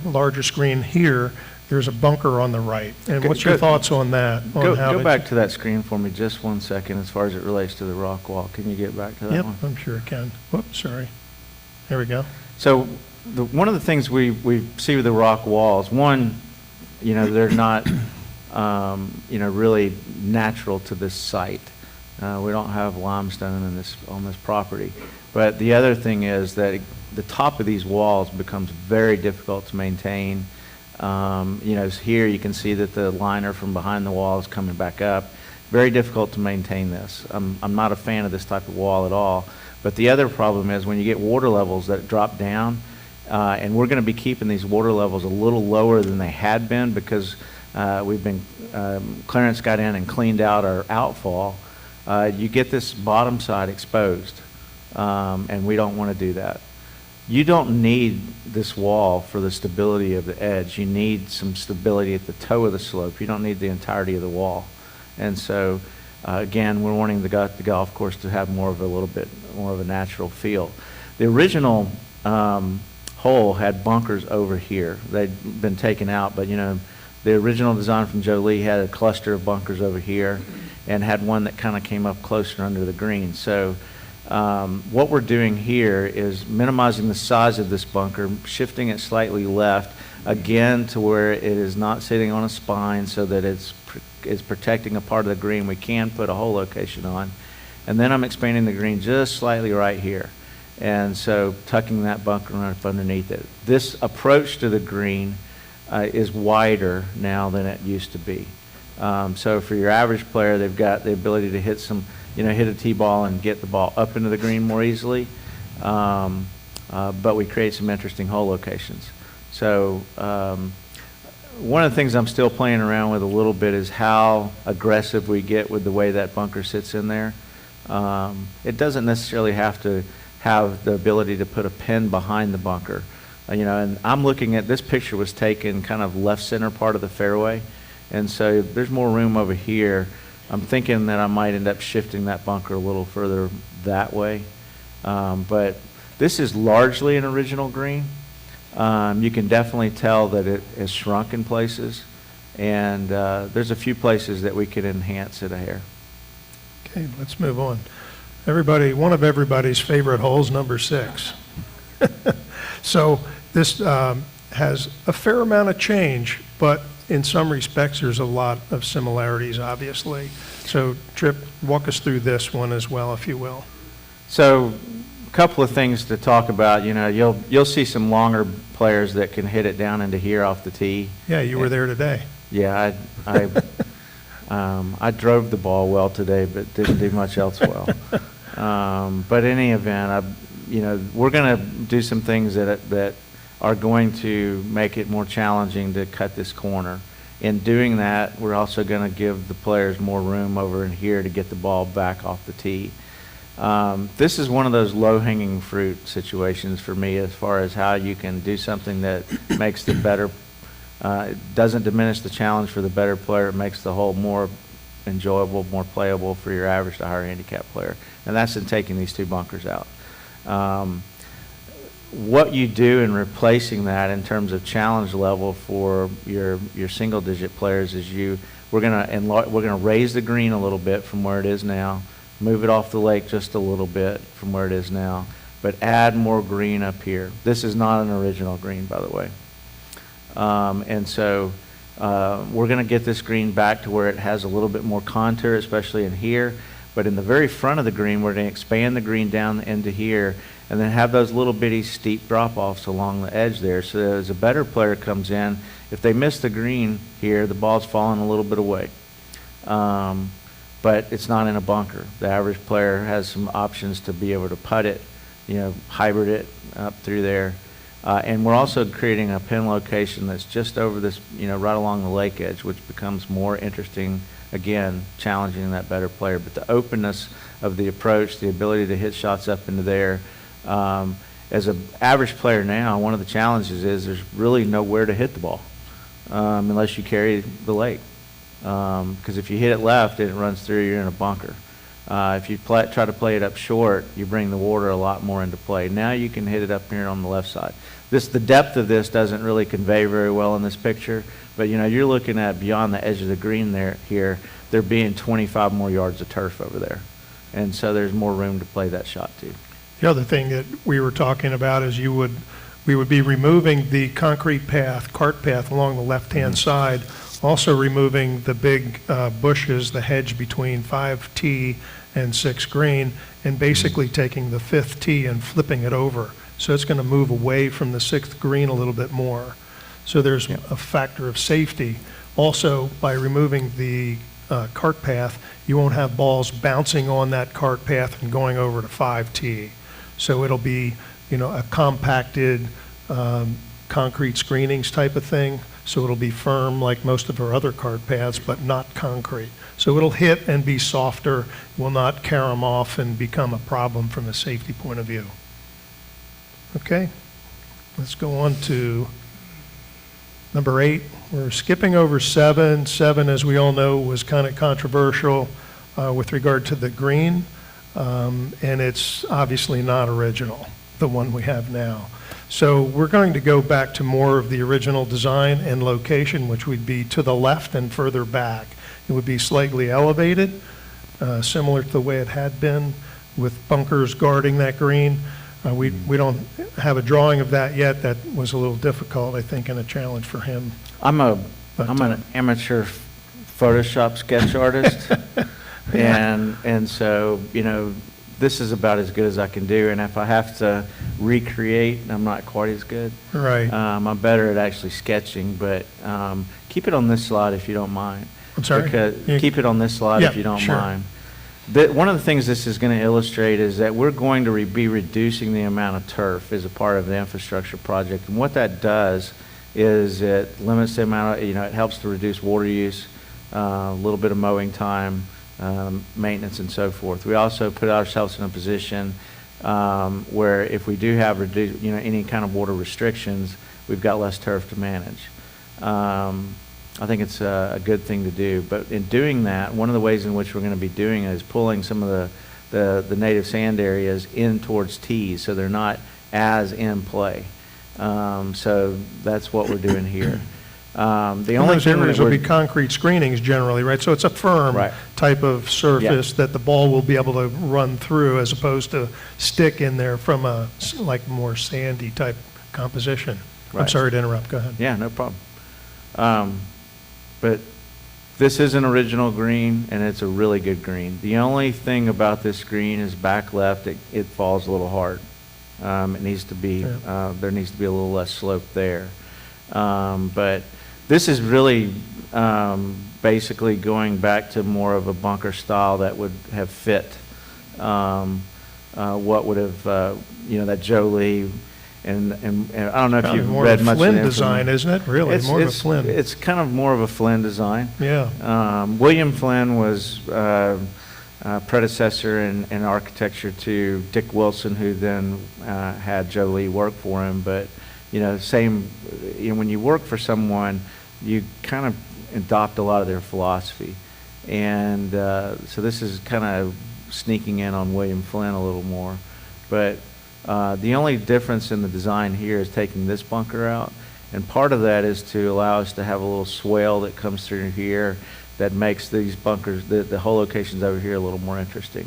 larger screen here, there's a bunker on the right. And what's your thoughts on that? Go back to that screen for me just 1 second as far as it relates to the rock wall. Can you get back to that one? Yep, I'm sure I can. Whoops, sorry. There we go. So one of the things we see with the rock walls, one, they're not, really natural to this site. We don't have limestone on this property. But the other thing is that the top of these walls becomes very difficult to maintain. Here you can see that the liner from behind the wall is coming back up. Very difficult to maintain this. I'm not a fan of this type of wall at all. But the other problem is when you get water levels that drop down, and we're going to be keeping these water levels a little lower than they had been because Clarence got in and cleaned out our outfall. You get this bottom side exposed, and we don't want to do that. You don't need this wall for the stability of the edge. You need some stability at the toe of the slope. You don't need the entirety of the wall. And so, again, we're wanting the golf course to have a little bit more of a natural feel. The original hole had bunkers over here. They'd been taken out, but The original design from Joe Lee had a cluster of bunkers over here and had one that kind of came up closer under the green. So what we're doing here is minimizing the size of this bunker, shifting it slightly left, again to where it is not sitting on a spine so that it's protecting a part of the green we can put a hole location on. And then I'm expanding the green just slightly right here. And so tucking that bunker up underneath it. This approach to the green is wider now than it used to be. So for your average player, they've got the ability to hit hit a tee ball and get the ball up into the green more easily. But we create some interesting hole locations. So one of the things I'm still playing around with a little bit is how aggressive we get with the way that bunker sits in there. It doesn't necessarily have to have the ability to put a pin behind the bunker. And I'm looking at, this picture was taken kind of left center part of the fairway, and so there's more room over here. I'm thinking that I might end up shifting that bunker a little further that way. But this is largely an original green. You can definitely tell that it has shrunk in places, and there's a few places that we could enhance it a hair. Okay, let's move on. One of everybody's favorite holes, number 6. So this has a fair amount of change, but in some respects, there's a lot of similarities, obviously. So, Tripp, walk us through this one as well, if you will. So, a couple of things to talk about. You'll see some longer players that can hit it down into here off the tee. Yeah, you were there today. Yeah, I drove the ball well today, but didn't do much else well. But in any event, we're going to do some things that are going to make it more challenging to cut this corner. In doing that, we're also going to give the players more room over in here to get the ball back off the tee. This is one of those low-hanging fruit situations for me as far as how you can do something that makes the better, doesn't diminish the challenge for the better player. It makes the hole more enjoyable, more playable for your average to higher handicap player. And that's in taking these 2 bunkers out. What you do in replacing that in terms of challenge level for your single digit players is we're gonna raise the green a little bit from where it is now, move it off the lake just a little bit from where it is now, but add more green up here. This is not an original green, by the way. And so we're gonna get this green back to where it has a little bit more contour, especially in here. But in the very front of the green, we're going to expand the green down into here and then have those little bitty steep drop-offs along the edge there. So that as a better player comes in, if they miss the green here, the ball's falling a little bit away. But it's not in a bunker. The average player has some options to be able to putt it, hybrid it up through there. And we're also creating a pin location that's just over this, right along the lake edge, which becomes more interesting. Again, challenging that better player. But the openness of the approach, the ability to hit shots up into there. As an average player now, one of the challenges is there's really nowhere to hit the ball unless you carry the lake. Because if you hit it left and it runs through, you're in a bunker. If you try to play it up short, you bring the water a lot more into play. Now you can hit it up here on the left side. The depth of this doesn't really convey very well in this picture, but you're looking at beyond the edge of the green there being 25 more yards of turf over there. And so there's more room to play that shot too. The other thing that we were talking about is we would be removing the concrete path, cart path along the left-hand side, also removing the big bushes, the hedge between 5 tee and 6 green, and basically taking the 5th tee and flipping it over. So it's going to move away from the 6th green a little bit more. So there's a factor of safety. Also, by removing the cart path, you won't have balls bouncing on that cart path and going over to 5 tee. So it'll be, a compacted concrete screenings type of thing. So it'll be firm like most of our other cart paths, but not concrete. So it'll hit and be softer, will not carom off and become a problem from a safety point of view. Okay, let's go on to number 8. We're skipping over 7. 7, as we all know, was kind of controversial with regard to the green, and it's obviously not original. the one we have now. So we're going to go back to more of the original design and location, which would be to the left and further back. It would be slightly elevated, similar to the way it had been, with bunkers guarding that green. We don't have a drawing of that yet. That was a little difficult, I think, and a challenge for him. I'm an amateur Photoshop sketch artist, and so, this is about as good as I can do, and if I have to recreate, I'm not quite as good. Right. I'm better at actually sketching, but keep it on this slide if you don't mind. I'm sorry? Keep it on this slide Yeah, if you don't sure. mind. One of the things this is going to illustrate is that we're going to be reducing the amount of turf as a part of the infrastructure project, and what that does is it limits the amount of, it helps to reduce water use, a little bit of mowing time, maintenance and so forth. We also put ourselves in a position where if we do have any kind of water restrictions, we've got less turf to manage. I think it's a good thing to do, but in doing that, one of the ways in which we're going to be doing it is pulling some of the native sand areas in towards tees, so they're not as in play. So that's what we're doing here. The only Those thing areas that will we're, be concrete screenings generally, right? So it's a firm Right. type of surface that the ball will be able to run through, as opposed to stick in there from a like more sandy type composition. I'm Right. sorry to interrupt. Go ahead. yeah, no problem. But this is an original green, and it's a really good green. The only thing about this green is back left, it falls a little hard. It needs to be, there needs to be a little less slope there. But this is really basically going back to more of a bunker style that would have fit what would have, that Joe Lee, and I don't know if Kind of you've more read of a much Flynn of the design, isn't it? Really, more of a Flynn. It's kind of more of a Flynn design. Yeah. William Flynn was predecessor in architecture to Dick Wilson, who then had Joe Lee work for him. But when you work for someone, you kind of adopt a lot of their philosophy, and so this is kind of sneaking in on William Flynn a little more. But the only difference in the design here is taking this bunker out, and part of that is to allow us to have a little swale that comes through here that makes these bunkers, the hole locations over here, a little more interesting.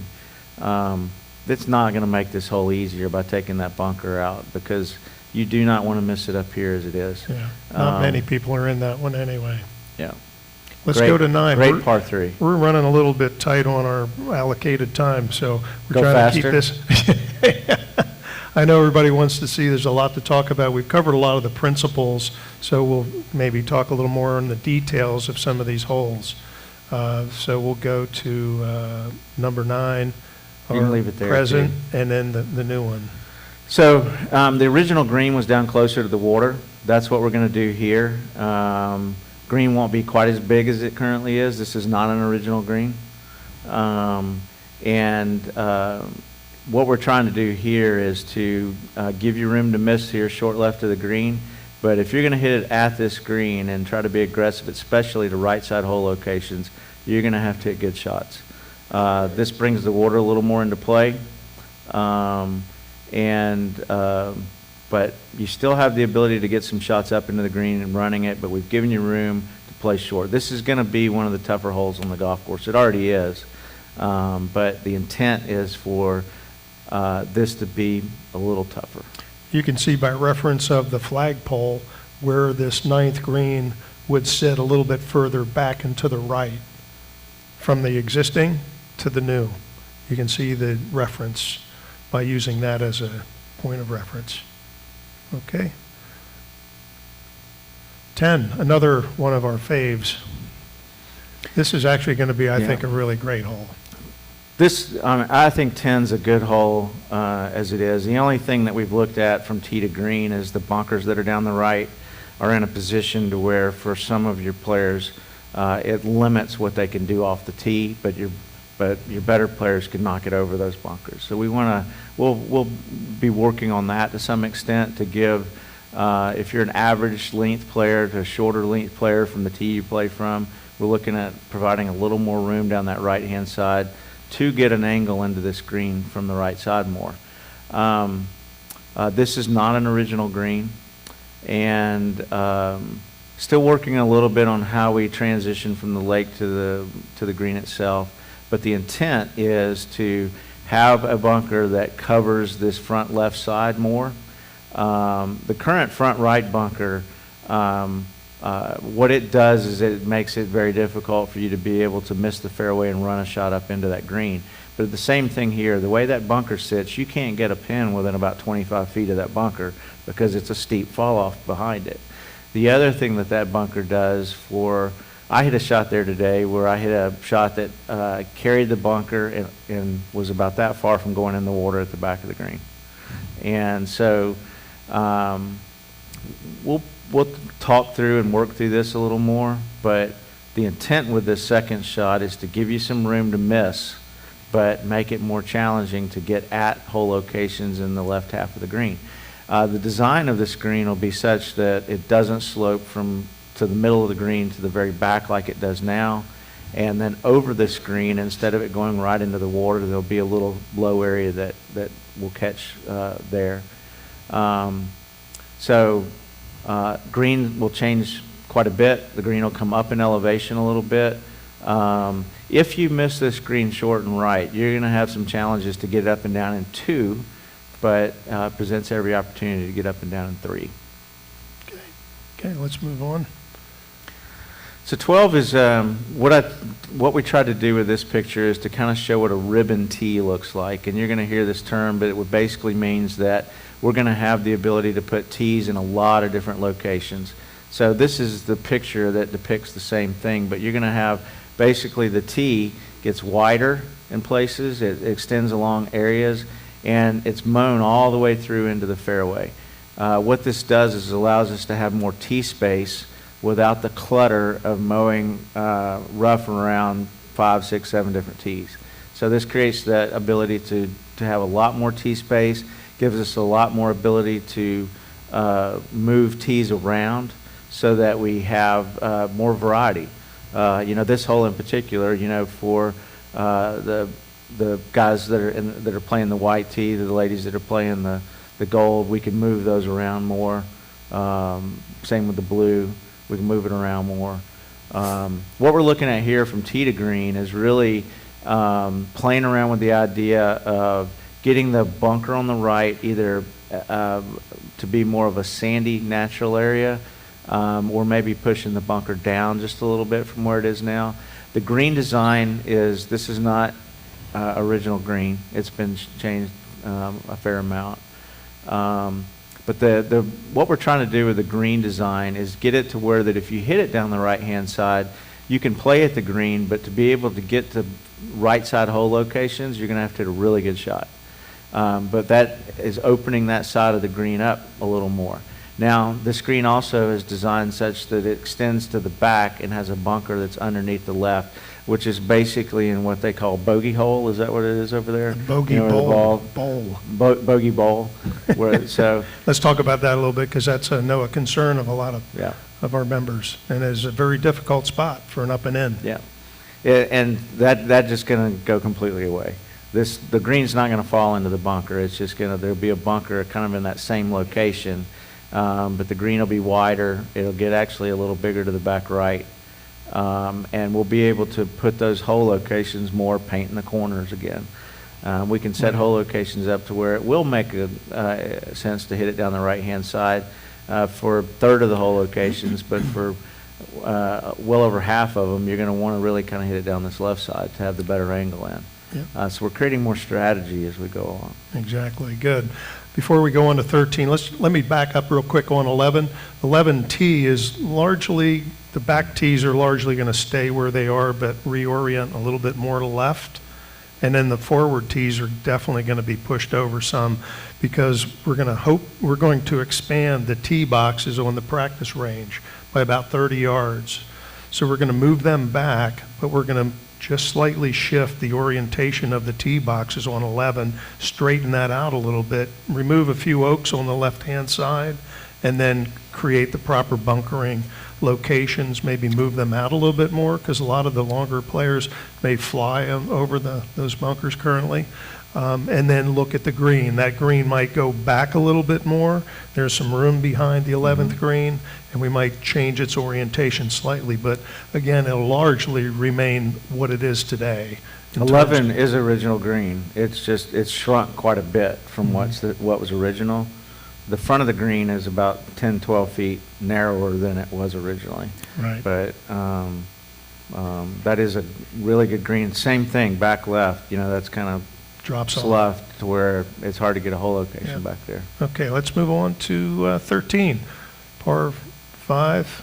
It's not going to make this hole easier by taking that bunker out, because you do not want to miss it up here as it is. Yeah. Not many people are in that one anyway. Yeah. Let's go to 9. Great par 3. We're running a little bit tight on our allocated time, so we're Go trying to keep faster? this. I know everybody wants to see, there's a lot to talk about. We've covered a lot of the principles, so we'll maybe talk a little more on the details of some of these holes. So we'll go to number 9, You can leave it there, present, too. and then the new one. So the original green was down closer to the water. That's what we're going to do here. Green won't be quite as big as it currently is. This is not an original green. What we're trying to do here is to give you room to miss here, short left of the green. But if you're going to hit it at this green and try to be aggressive, especially to right side hole locations, you're going to have to hit good shots. This brings the water a little more into play. But you still have the ability to get some shots up into the green and running it, but we've given you room to play short. This is going to be one of the tougher holes on the golf course. It already is. But the intent is for this to be a little tougher. You can see by reference of the flagpole where this 9th green would sit a little bit further back and to the right from the existing to the new. You can see the reference by using that as a point of reference. Okay. 10, another one of our faves. This is actually going to be, I think, a really great hole. This, I think 10's a good hole as it is. The only thing that we've looked at from tee to green is the bunkers that are down the right are in a position to where, for some of your players, it limits what they can do off the tee, but your better players can knock it over those bunkers. So we'll be working on that to some extent to give, if you're an average length player to a shorter length player from the tee you play from, we're looking at providing a little more room down that right-hand side to get an angle into this green from the right side more. This is not an original green, and still working a little bit on how we transition from the lake to the green itself. But the intent is to have a bunker that covers this front left side more. The current front right bunker, what it does is it makes it very difficult for you to be able to miss the fairway and run a shot up into that green. But the same thing here, the way that bunker sits, you can't get a pin within about 25 feet of that bunker because it's a steep fall off behind it. The other thing that that bunker does I hit a shot there today where I hit a shot that carried the bunker and was about that far from going in the water at the back of the green. And so we'll talk through and work through this a little more, but the intent with this second shot is to give you some room to miss, but make it more challenging to get at hole locations in the left half of the green. The design of this green will be such that it doesn't slope to the middle of the green to the very back like it does now. And then over this green, instead of it going right into the water, there'll be a little low area that will catch there. Green will change quite a bit. The green will come up in elevation a little bit. If you miss this green short and right, you're going to have some challenges to get up and down in 2, but presents every opportunity to get up and down in 3. Okay, let's move on. So 12 is what we tried to do with this picture is to kind of show what a ribbon tee looks like. And you're going to hear this term, but it basically means that we're going to have the ability to put tees in a lot of different locations. So this is the picture that depicts the same thing, but you're going to have basically the tee gets wider in places, it extends along areas, and it's mown all the way through into the fairway. What this does is allows us to have more tee space without the clutter of mowing rough around 5, 6, 7 different tees. So this creates that ability to have a lot more tee space, gives us a lot more ability to move tees around so that we have more variety. This hole in particular, for the guys that are playing the white tee, the ladies that are playing the gold, we can move those around more. Same with the blue, we can move it around more. What we're looking at here from tee to green is really playing around with the idea of getting the bunker on the right either to be more of a sandy natural area, or maybe pushing the bunker down just a little bit from where it is now. The green design this is not original green. It's been changed a fair amount. But what we're trying to do with the green design is get it to where that if you hit it down the right-hand side, you can play at the green, but to be able to get to right side hole locations, you're going to have to hit a really good shot. But that is opening that side of the green up a little more. Now, this green also is designed such that it extends to the back and has a bunker that's underneath the left, which is basically in what they call bogey hole. Is that what it is over there? Bogey bowl. Bogey bowl. So let's talk about that a little bit because that's a concern of a lot of our members, and is a very difficult spot for an up and in. Yeah, and that just going to go completely away. The green's not going to fall into the bunker. It's just there'll be a bunker kind of in that same location. But the green will be wider. It'll get actually a little bigger to the back right. And we'll be able to put those hole locations more painting the corners again. We can set hole locations up to where it will make sense to hit it down the right-hand side for a third of the hole locations, but for well over half of them, you're going to want to really kind of hit it down this left side to have the better angle in. Yep. So we're creating more strategy as we go along. Exactly. Good. Before we go on to 13, let me back up real quick on 11. 11T is largely, the back tees are largely going to stay where they are, but reorient a little bit more to left. And then the forward tees are definitely going to be pushed over some because we're going to expand the tee boxes on the practice range by about 30 yards. So we're going to move them back, but we're going to just slightly shift the orientation of the tee boxes on 11, straighten that out a little bit, remove a few oaks on the left-hand side, and then create the proper bunkering locations, maybe move them out a little bit more because a lot of the longer players may fly over those bunkers currently. and then look at the green. That green might go back a little bit more. There's some room behind the 11th green, and we might change its orientation slightly. But again, it'll largely remain what it is today. in terms 11 of- is original green. It's shrunk quite a bit from what was original. The front of the green is about 10, 12 feet narrower than it was originally. Right. But that is a really good green. Same thing, back left, that's kind of Drops off. sloughed to where it's hard to get a hole location Yeah. back there. Okay, let's move on to 13, par 5,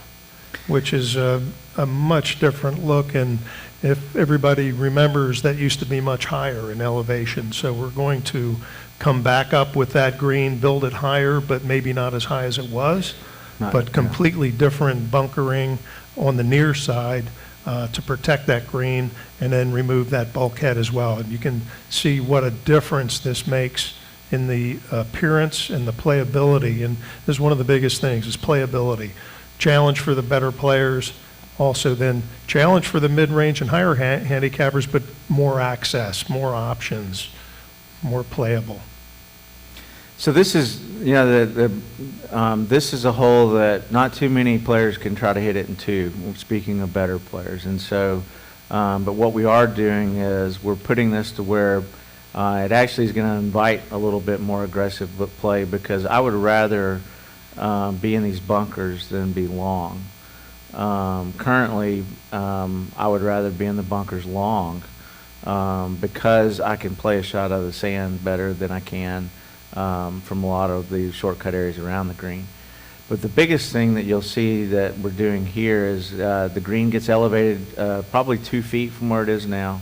which is a much different look. And if everybody remembers, that used to be much higher in elevation. So we're going to come back up with that green, build it higher, but maybe not as high as it was, but completely different bunkering on the near side to protect that green, and then remove that bulkhead as well. And you can see what a difference this makes in the appearance and the playability. And this is one of the biggest things, is playability. Challenge for the better players, also then challenge for the mid-range and higher handicappers, but more access, more options, more playable. So this is, this is a hole that not too many players can try to hit it in two, speaking of better players. And so, but what we are doing is we're putting this to where it actually is going to invite a little bit more aggressive play, because I would rather be in these bunkers than be long. Currently, I would rather be in the bunkers long because I can play a shot out of the sand better than I can from a lot of the shortcut areas around the green. But the biggest thing that you'll see that we're doing here is the green gets elevated probably 2 feet from where it is now.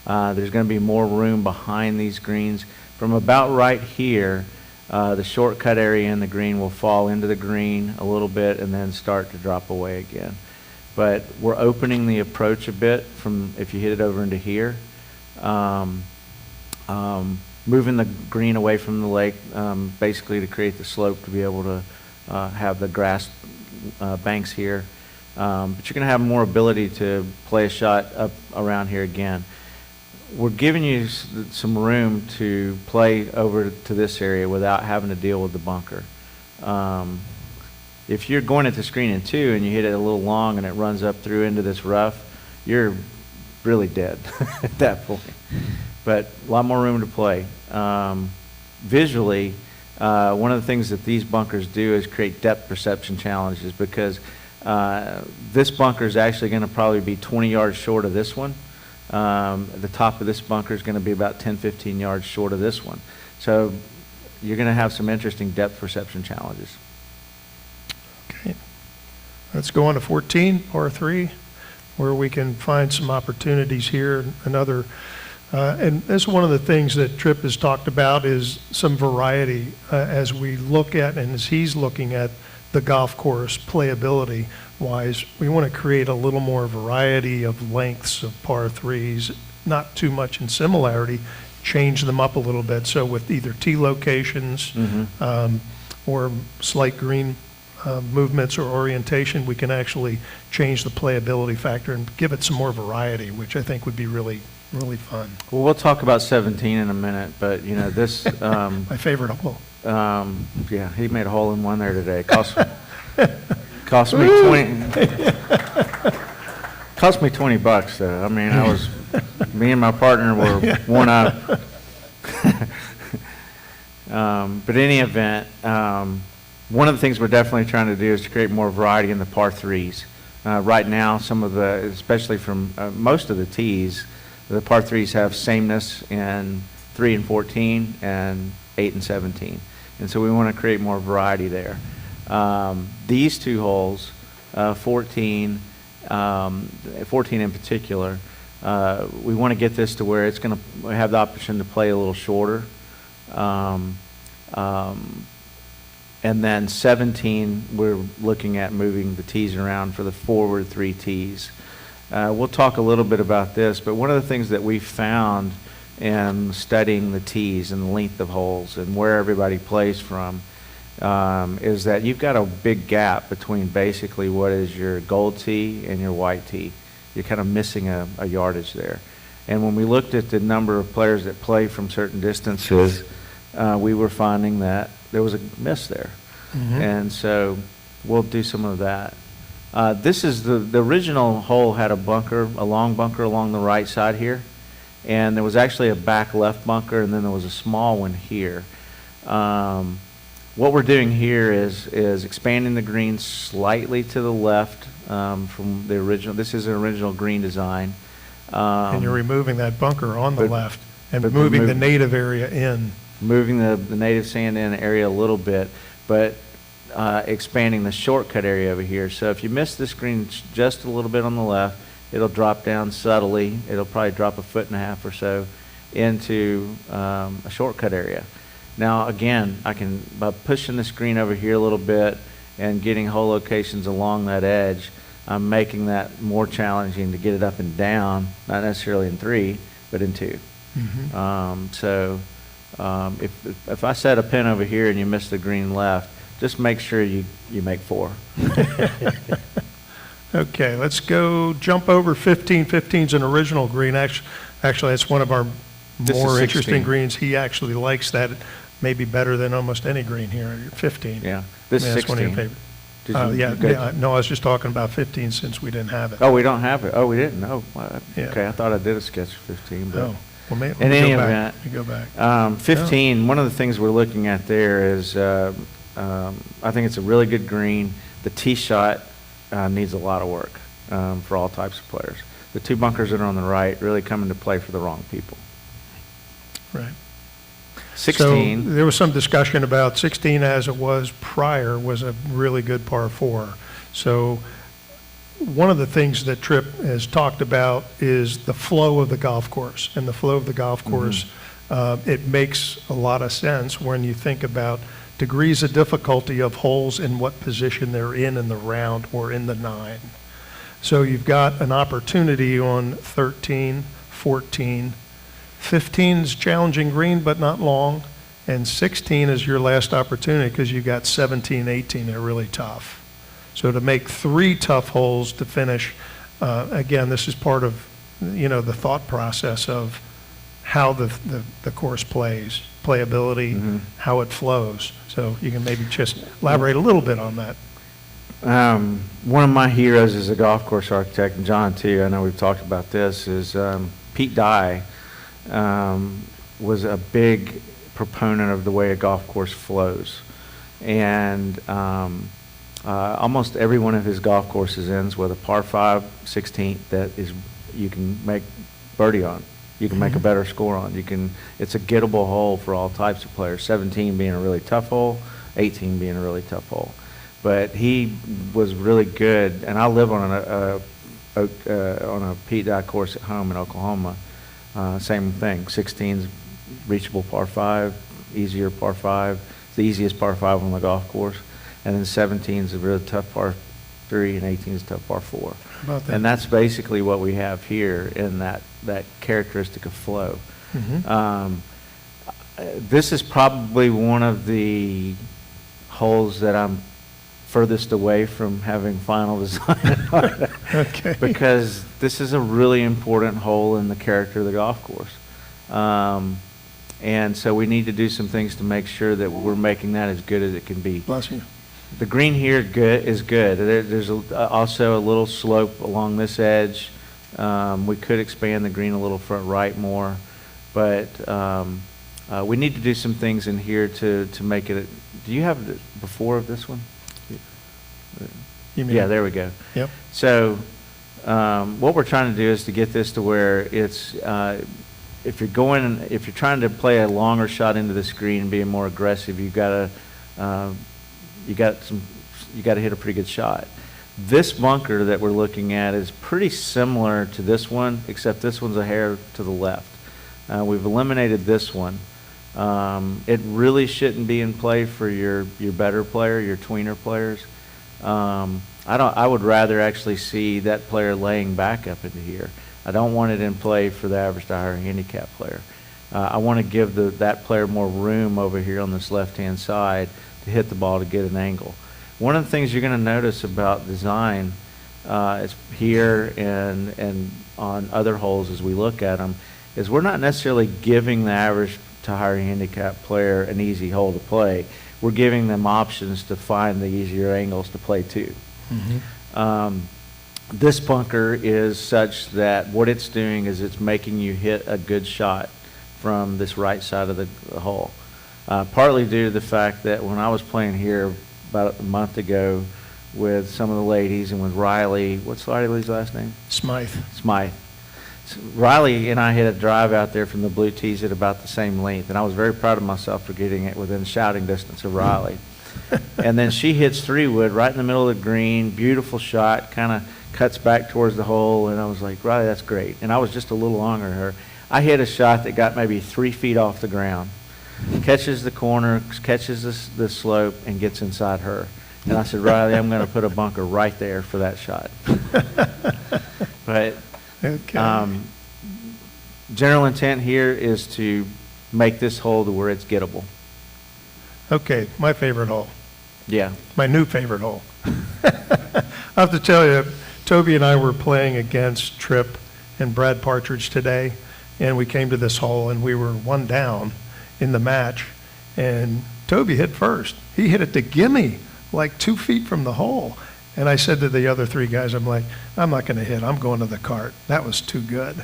There's going to be more room behind these greens. From about right here, the shortcut area in the green will fall into the green a little bit and then start to drop away again. But we're opening the approach a bit from, if you hit it over into here, moving the green away from the lake, basically to create the slope to be able to have the grass banks here. But you're going to have more ability to play a shot up around here again. We're giving you some room to play over to this area without having to deal with the bunker. If you're going at the screen in two and you hit it a little long and it runs up through into this rough, you're really dead at that point. But a lot more room to play. Visually, one of the things that these bunkers do is create depth perception challenges, because this bunker is actually going to probably be 20 yards short of this one. The top of this bunker is going to be about 10, 15 yards short of this one. So you're going to have some interesting depth perception challenges. Okay. Let's go on to 14, par 3, where we can find some opportunities here. Another, and this is one of the things that Tripp has talked about, is some variety as we look at, and as he's looking at the golf course playability wise. We want to create a little more variety of lengths of par 3s, not too much in similarity, change them up a little bit. So with either tee locations or slight green movements or orientation, we can actually change the playability factor and give it some more variety, which I think would be really, really fun. Well, we'll talk about 17 in a minute, but this. My favorite hole. Yeah, he made a hole in one there today. Cost me 20. Cost me $20 though. I mean, me and my partner were one up. But in any event, one of the things we're definitely trying to do is to create more variety in the par 3s. Right now, especially from most of the tees, the par 3s have sameness in 3 and 14 and 8 and 17. And so we want to create more variety there. These two holes, 14 in particular, we want to get this to where it's going to have the option to play a little shorter. And then 17, we're looking at moving the tees around for the forward 3 tees. We'll talk a little bit about this, but one of the things that we found in studying the tees and the length of holes and where everybody plays from is that you've got a big gap between basically what is your gold tee and your white tee. You're kind of missing a yardage there. And when we looked at the number of players that play from certain distances, we were finding that there was a miss there. And so we'll do some of that. This is the original hole had a long bunker along the right side here. And there was actually a back left bunker, and then there was a small one here. What we're doing here is expanding the green slightly to the left from the original. This is an original green design. And you're removing that bunker on the but- left and but moving the remove- native area in. Moving the native sand in area a little bit, but expanding the shortcut area over here. So if you miss this green just a little bit on the left, it'll drop down subtly. It'll probably drop 1.5 feet or so into a shortcut area. Now, again, by pushing the screen over here a little bit and getting hole locations along that edge, I'm making that more challenging to get it up and down, not necessarily in 3, but in 2. If I set a pin over here and you miss the green left, just make sure you make 4. Okay, let's jump over 15. 15's an original green. Actually, that's one of our This is more 16. interesting greens. He actually likes that maybe better than almost any green here, 15. Yeah, this is That's one of your 16. favorite. Did you- Yeah, you good? yeah, no, I was just talking about 15 since we didn't have it. Oh, we don't have it. Oh, we didn't. Oh, Yeah. okay. I thought I did a sketch of 15, but Oh, well, let in me any go back. event, Let me go back. 15. One of the things we're looking at there is, I think it's a really good green. The tee shot needs a lot of work for all types of players. The 2 bunkers that are on the right really come into play for the wrong people. Right. 16. So there was some discussion about 16 as it was prior was a really good par 4. So one of the things that Tripp has talked about is the flow of the golf course. And the flow of the golf course, it makes a lot of sense when you think about degrees of difficulty of holes and what position they're in the round or in the 9. So you've got an opportunity on 13, 14, 15's challenging green, but not long. And 16 is your last opportunity because you got 17, 18, they're really tough. So to make 3 tough holes to finish, again, this is part of, the thought process of how the course plays, playability, how it flows. So you can maybe just elaborate a little bit on that. One of my heroes as a golf course architect, and John too, I know we've talked about this, is Pete Dye. Was a big proponent of the way a golf course flows. And almost every one of his golf courses ends with a par 5 16th that is you can make birdie on. You can make a better score on. It's a gettable hole for all types of players, 17 being a really tough hole, 18 being a really tough hole. But he was really good, and I live on a Pete Dye course at home in Oklahoma. Same thing, 16's reachable par 5, easier par 5, it's the easiest par 5 on the golf course, and then 17's a really tough par 3, and 18's a tough par 4. How about that? And that's basically what we have here in that characteristic of flow. This is probably one of the holes that I'm furthest away from having final design on it. Okay. Because this is a really important hole in the character of the golf course. And so we need to do some things to make sure that we're making that as good as it can be. Bless you. The green here is good. There's also a little slope along this edge. We could expand the green a little front right more, but we need to do some things in here to make it. Do you have the before of this one? You mean- Yeah, there we go. Yep. So what we're trying to do is to get this to where it's if you're trying to play a longer shot into the screen and being more aggressive, you got to hit a pretty good shot. This bunker that we're looking at is pretty similar to this one, except this one's a hair to the left. We've eliminated this one. It really shouldn't be in play for your better player, your tweener players. I would rather actually see that player laying back up into here. I don't want it in play for the average to higher handicap player. I want to give that player more room over here on this left-hand side to hit the ball to get an angle. One of the things you're going to notice about design is here and on other holes as we look at them, is we're not necessarily giving the average to higher handicap player an easy hole to play. We're giving them options to find the easier angles to play to. This bunker is such that what it's doing is it's making you hit a good shot from this right side of the hole. Partly due to the fact that when I was playing here about a month ago with some of the ladies and with Riley, what's Riley's last name? Smythe. Smythe. Riley and I hit a drive out there from the blue tees at about the same length, and I was very proud of myself for getting it within shouting distance of Riley. And then she hits 3-wood right in the middle of the green, beautiful shot, kind of cuts back towards the hole, and I was like, Riley, that's great. And I was just a little longer than her. I hit a shot that got maybe 3 feet off the ground, catches the corner, catches the slope, and gets inside her. And I said, Riley, I'm going to put a bunker right there for that shot. But Okay. general intent here is to make this hole to where it's gettable. Okay, my favorite hole. Yeah. My new favorite hole. I have to tell you, Toby and I were playing against Tripp and Brad Partridge today, and we came to this hole, and we were 1 down in the match, and Toby hit first. He hit it to gimme, like 2 feet from the hole. And I said to the other 3 guys, I'm like, I'm not going to hit. I'm going to the cart. That was too good.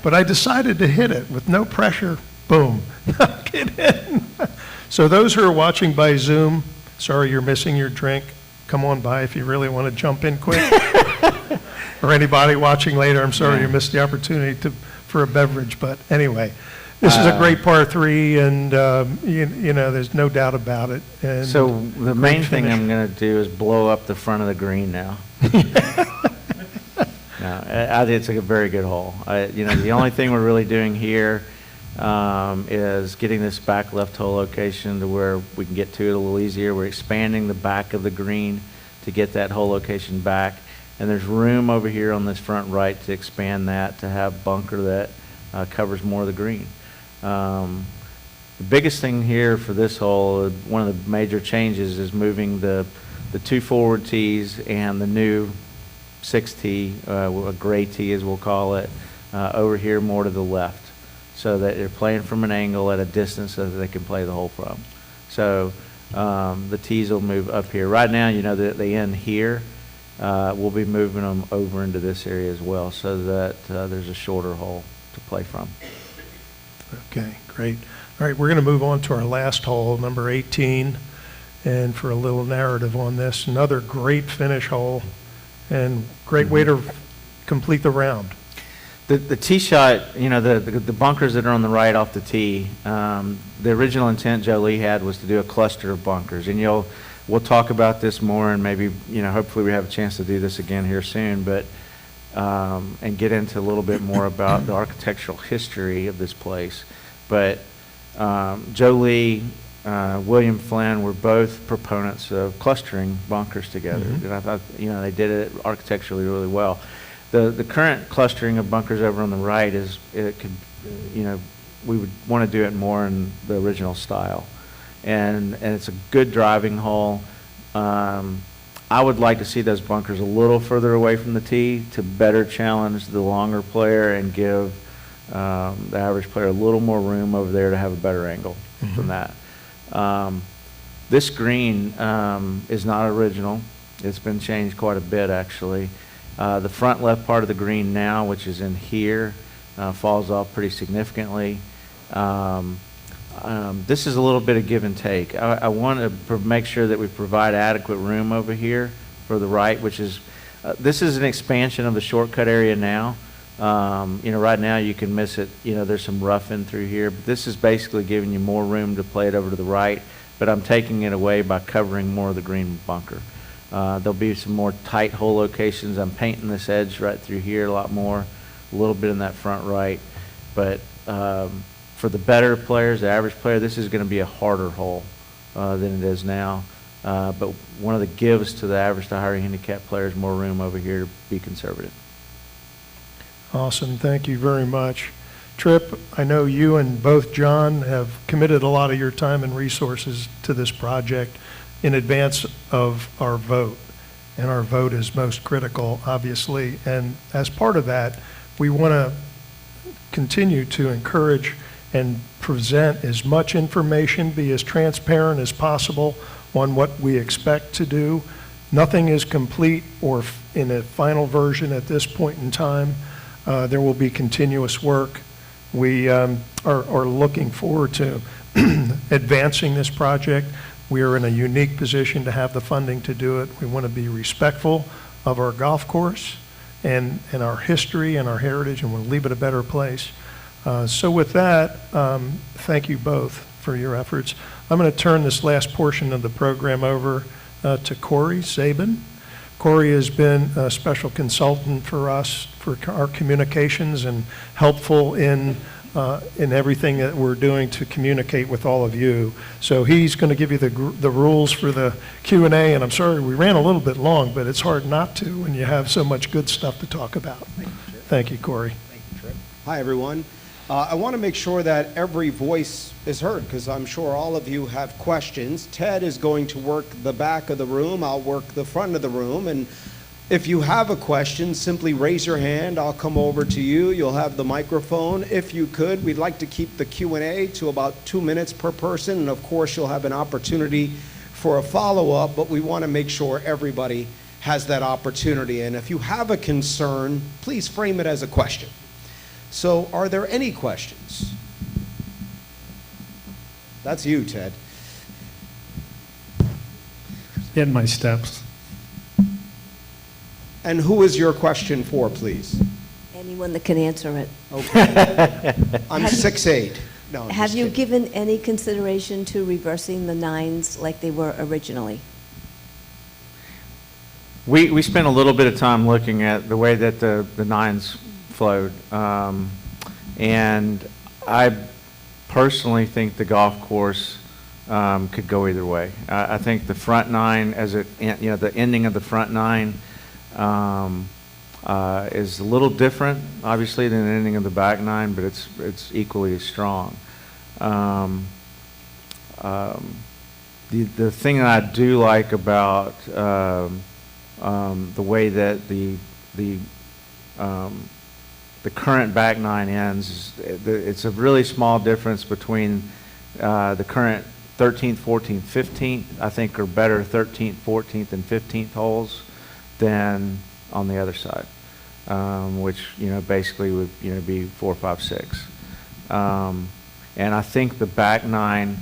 But I decided to hit it with no pressure. Boom. Knock it in. So those who are watching by Zoom, sorry you're missing your drink. Come on by if you really want to jump in quick. Or anybody watching later, I'm sorry you missed the opportunity for a beverage. But anyway, this is a great par 3, and you know, there's no doubt about it. And So the main thing finish. I'm going to do is blow up the front of the green now. No, I think it's a very good hole. You know, the only thing we're really doing here is getting this back left hole location to where we can get to it a little easier. We're expanding the back of the green to get that hole location back. And there's room over here on this front right to expand that, to have bunker that covers more of the green. The biggest thing here for this hole, one of the major changes, is moving the 2 forward tees and the new 6 tee, a gray tee as we'll call it, over here more to the left, so that they're playing from an angle at a distance so that they can play the hole from. So the tees will move up here. Right now, you know, they end here. We'll be moving them over into this area as well, so that there's a shorter hole to play from. Okay, great. All right, we're going to move on to our last hole, number 18. And for a little narrative on this, another great finish hole and great way to complete the round. The tee shot, you know, the bunkers that are on the right off the tee, the original intent Joe Lee had was to do a cluster of bunkers. And we'll talk about this more, and maybe, you know, hopefully we have a chance to do this again here soon, but and get into a little bit more about the architectural history of this place. But Joe Lee, William Flynn were both proponents of clustering bunkers together. And I thought, you know, they did it architecturally really well. The current clustering of bunkers over on the right is, it could, you know, we would want to do it more in the original style. And it's a good driving hole. I would like to see those bunkers a little further away from the tee to better challenge the longer player and give the average player a little more room over there to have a better angle from that. This green is not original. It's been changed quite a bit, actually. The front left part of the green now, which is in here, falls off pretty significantly. This is a little bit of give and take. I want to make sure that we provide adequate room over here for the right, which is, this is an expansion of the shortcut area now. You know, right now you can miss it. You know, there's some rough in through here, but this is basically giving you more room to play it over to the right, but I'm taking it away by covering more of the green bunker. There'll be some more tight hole locations. I'm painting this edge right through here a lot more, a little bit in that front right, but for the better players, the average player, this is going to be a harder hole than it is now. But one of the gives to the average to higher handicap player is more room over here to be conservative. Awesome, thank you very much. Tripp, I know you and both John have committed a lot of your time and resources to this project in advance of our vote. And our vote is most critical, obviously. And as part of that, we want to continue to encourage and present as much information, be as transparent as possible on what we expect to do. Nothing is complete or in a final version at this point in time. There will be continuous work. We are looking forward to advancing this project. We are in a unique position to have the funding to do it. We want to be respectful of our golf course and our history and our heritage, and want to leave it a better place. So with that, thank you both for your efforts. I'm going to turn this last portion of the program over to Corey Sabin. Corey has been a special consultant for us for our communications and helpful in everything that we're doing to communicate with all of you. So he's going to give you the rules for the Q&A, and I'm sorry we ran a little bit long, but it's hard not to when you have so much good stuff to talk about. Thank you, Corey. Thank you, Trip. Hi, everyone. I want to make sure that every voice is heard, because I'm sure all of you have questions. Ted is going to work the back of the room. I'll work the front of the room. And if you have a question, simply raise your hand. I'll come over to you. You'll have the microphone. If you could, we'd like to keep the Q&A to about 2 minutes per person. And of course, you'll have an opportunity for a follow-up, but we want to make sure everybody has that opportunity. And if you have a concern, please frame it as a question. So are there any questions? That's you, Ted. In my steps. And who is your question for, please? Anyone that can answer it. Okay. I'm 6'8". No, I'm Have just you kidding. given any consideration to reversing the nines like they were originally? We spent a little bit of time looking at the way that the nines flowed. And I personally think the golf course could go either way. I think the front nine, the ending of the front nine is a little different, obviously, than the ending of the back nine, but it's equally as strong. The thing that I do like about the way that the current back nine ends, it's a really small difference between the current 13th, 14th, 15th, I think are better 13th, 14th, and 15th holes than on the other side, which, basically would, be 4, 5, 6. And I think the back nine,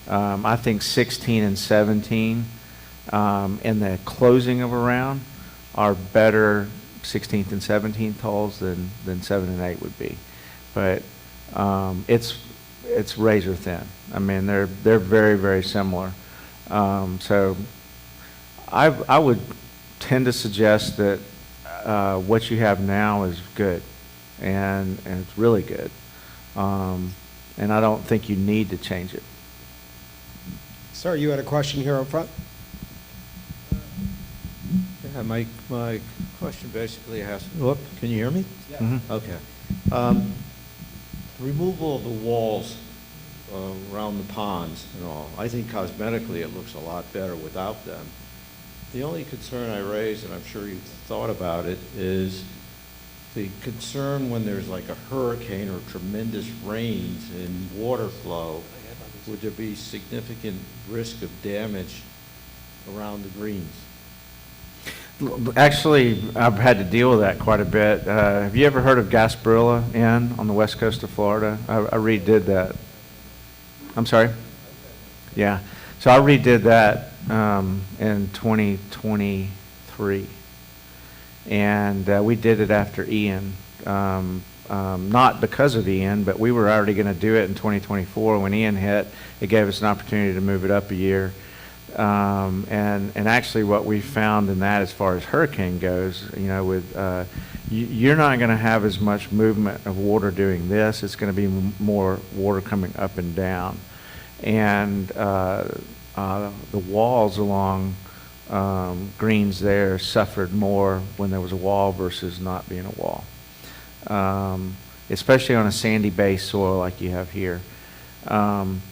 I think 16 and 17 in the closing of a round are better 16th and 17th holes than 7 and 8 would be, but it's razor thin. I mean, they're very, very similar. So I would tend to suggest that what you have now is good, and it's really good, and I don't think you need to change it. Sir, you had a question here up front? Yeah, my question basically has, whoop, can you hear me? Yeah. Mm-hmm. Okay. Removal of the walls around the ponds and all, I think cosmetically it looks a lot better without them. The only concern I raise, and I'm sure you've thought about it, is the concern when there's like a hurricane or tremendous rains and water flow, would there be significant risk of damage around the greens? Actually, I've had to deal with that quite a bit. Have you ever heard of Gasparilla Inn on the west coast of Florida? I redid that. I'm sorry? Yeah. So I redid that in 2023. And we did it after Ian. Not because of Ian, but we were already going to do it in 2024. When Ian hit, it gave us an opportunity to move it up a year. And actually what we found in that as far as hurricane goes, you're not going to have as much movement of water doing this. It's going to be more water coming up and down. And the walls along greens there suffered more when there was a wall versus not being a wall, especially on a sandy base soil like you have here.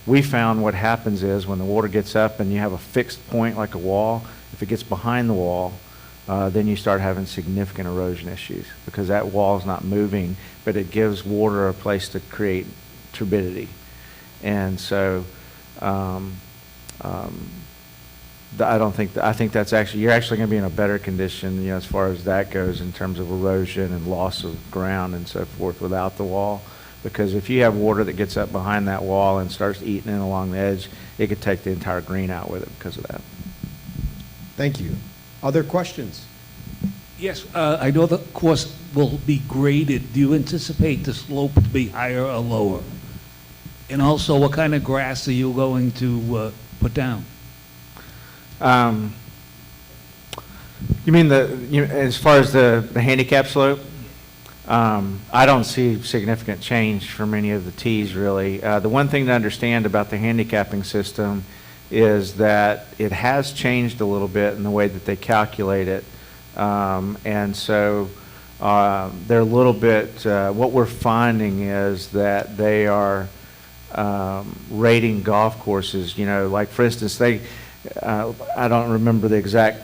We found what happens is when the water gets up and you have a fixed point like a wall, if it gets behind the wall, then you start having significant erosion issues because that wall is not moving, but it gives water a place to create turbidity. And so I think that's actually, you're actually going to be in a better condition, as far as that goes in terms of erosion and loss of ground and so forth without the wall. Because if you have water that gets up behind that wall and starts eating in along the edge, it could take the entire green out with it because of that. Thank you. Other questions? Yes, I know the course will be graded. Do you anticipate the slope to be higher or lower? And also, what kind of grass are you going to put down? You mean as far as the handicap slope? I don't see significant change from any of the tees, really. The one thing to understand about the handicapping system is that it has changed a little bit in the way that they calculate it. And so they're a little bit, what we're finding is that they are rating golf courses, like for instance, I don't remember the exact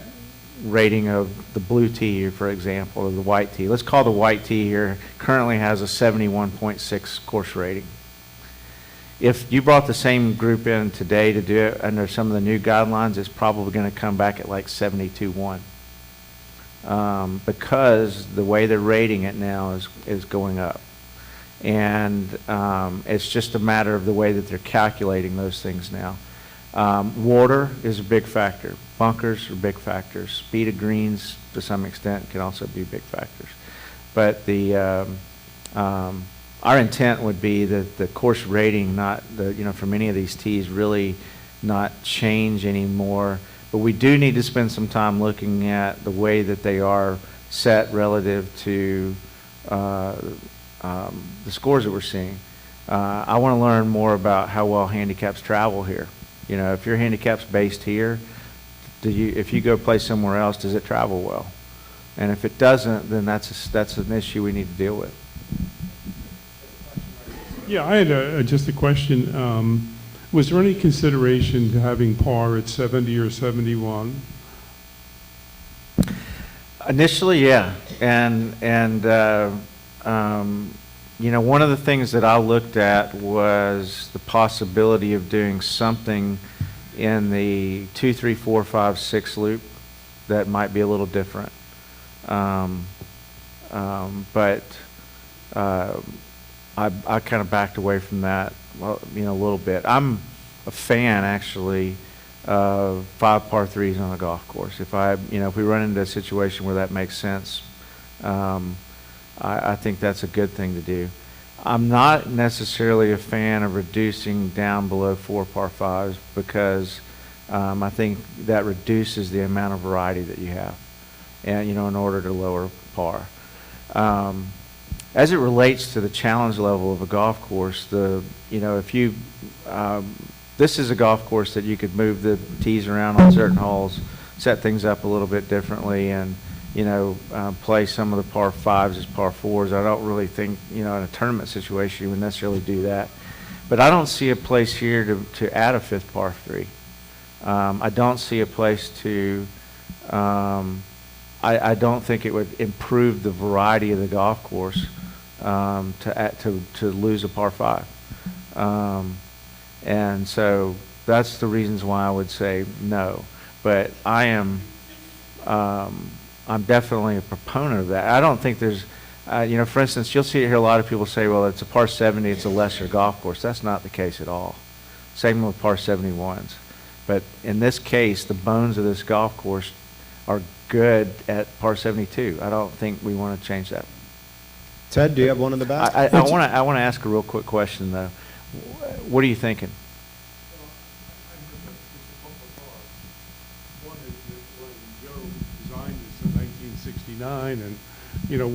rating of the blue tee here, for example, or the white tee. Let's call the white tee here, currently has a 71.6 course rating. If you brought the same group in today to do it under some of the new guidelines, it's probably going to come back at like 72.1. Because the way they're rating it now is going up. And it's just a matter of the way that they're calculating those things now. Water is a big factor. Bunkers are big factors. Speed of greens, to some extent, can also be big factors. But our intent would be that the course rating, not for many of these tees, really not change anymore. But we do need to spend some time looking at the way that they are set relative to the scores that we're seeing. I want to learn more about how well handicaps travel here. If your handicap's based here, if you go play somewhere else, does it travel well? And if it doesn't, then that's an issue we need to deal with. Yeah, I had just a question. Was there any consideration to having par at 70 or 71? Initially, yeah. And one of the things that I looked at was the possibility of doing something in the 2, 3, 4, 5, 6 loop that might be a little different. But I kind of backed away from that, a little bit. I'm a fan, actually, of 5 par 3s on a golf course. If we run into a situation where that makes sense, I think that's a good thing to do. I'm not necessarily a fan of reducing down below 4 par 5s because I think that reduces the amount of variety that you have, and in order to lower par. As it relates to the challenge level of a golf course, this is a golf course that you could move the tees around on certain holes, set things up a little bit differently, and play some of the par 5s as par 4s. I don't really think, in a tournament situation you would necessarily do that. But I don't see a place here to add a 5th par 3. I don't see a place to, I don't think it would improve the variety of the golf course to lose a par 5. And so that's the reasons why I would say no. But I'm definitely a proponent of that. I don't think there's, for instance, you'll see here a lot of people say, well, it's a par 70, it's a lesser golf course. That's not the case at all. Same with par 71s. But in this case, the bones of this golf course are good at par 72. I don't think we want to change that. Ted, do you have one in the back? I want to ask a real quick question, though. What are you thinking? One is that when Joe designed this in 1969, and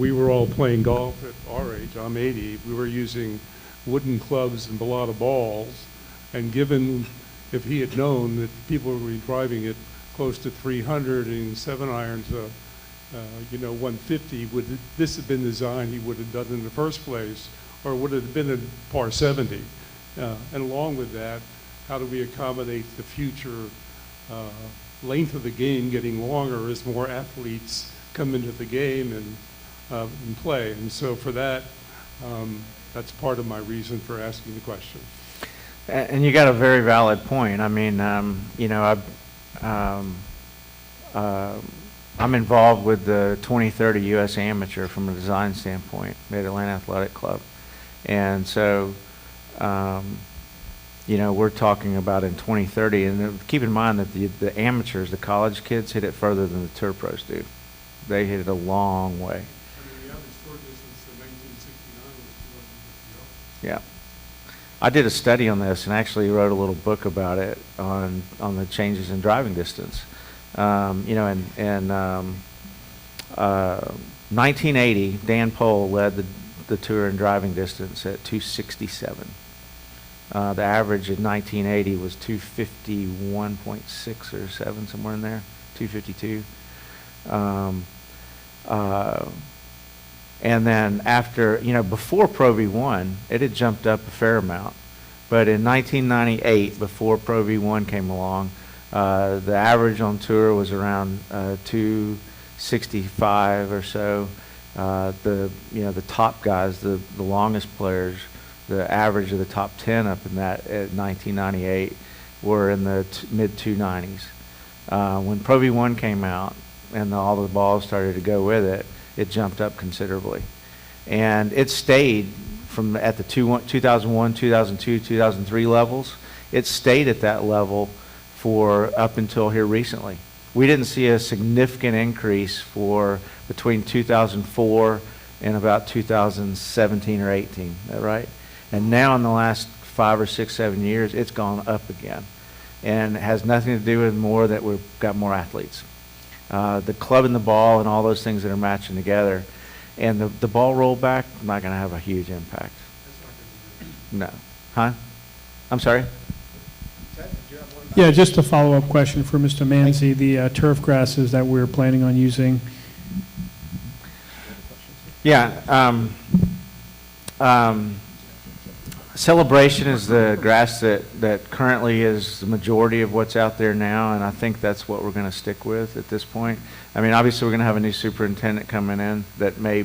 we were all playing golf at our age. I'm 80. We were using wooden clubs and a lot of balls, and given if he had known that people would be driving it close to 300 and 7-irons, 150, would this have been the design he would have done in the first place, or would it have been a par 70? And along with that, how do we accommodate the future length of the game getting longer as more athletes come into the game and play. And so for that, that's part of my reason for asking the question. And you got a very valid point. I mean, I'm involved with the 2030 U.S. Amateur from a design standpoint, Mid-Atlantic Athletic Club. And so, we're talking about in 2030, and keep in mind that the amateurs, the college kids, hit it further than the tour pros do. They hit it a long way. I mean, the average score distance in 1969 was 250 yards. Yeah. I did a study on this and actually wrote a little book about it on the changes in driving distance. In 1980, Dan Pohl led the tour in driving distance at 267. The average in 1980 was 251.6 or 7, somewhere in there, 252. And then after, before Pro V1, it had jumped up a fair amount. But in 1998, before Pro V1 came along, the average on tour was around 265 or so. The top guys, the longest players, the average of the top 10 up in that at 1998 were in the mid 290s. When Pro V1 came out and all the balls started to go with it, it jumped up considerably. And it stayed from at the 2001, 2002, 2003 levels. It stayed at that level for up until here recently. We didn't see a significant increase for between 2004 and about 2017 or 18, is that right? And now in the last 5 or 6, 7 years, it's gone up again. And it has nothing to do with more that we've got more athletes. The club and the ball and all those things that are matching together. And the ball rollback, not going to have a huge impact. No. Huh? I'm sorry? Yeah, just a follow-up question for Mr. Manzi. The turf grasses that we're planning on using. Yeah. Celebration is the grass that currently is the majority of what's out there now, and I think that's what we're going to stick with at this point. I mean, obviously we're going to have a new superintendent coming in that may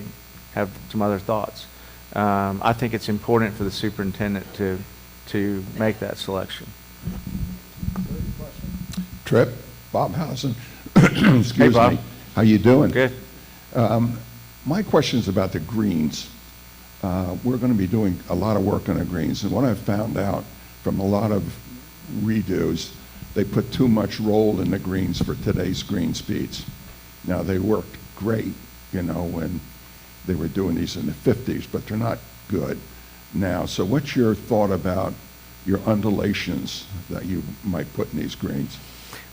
have some other thoughts. I think it's important for the superintendent to make that selection. Trip, Bob Housen. Excuse Hey, Bob. me. How you doing? Good. My question is about the greens. We're going to be doing a lot of work on the greens, and what I've found out from a lot of redos, they put too much roll in the greens for today's green speeds. Now, they worked great, when they were doing these in the 50s, but they're not good now. So what's your thought about your undulations that you might put in these greens?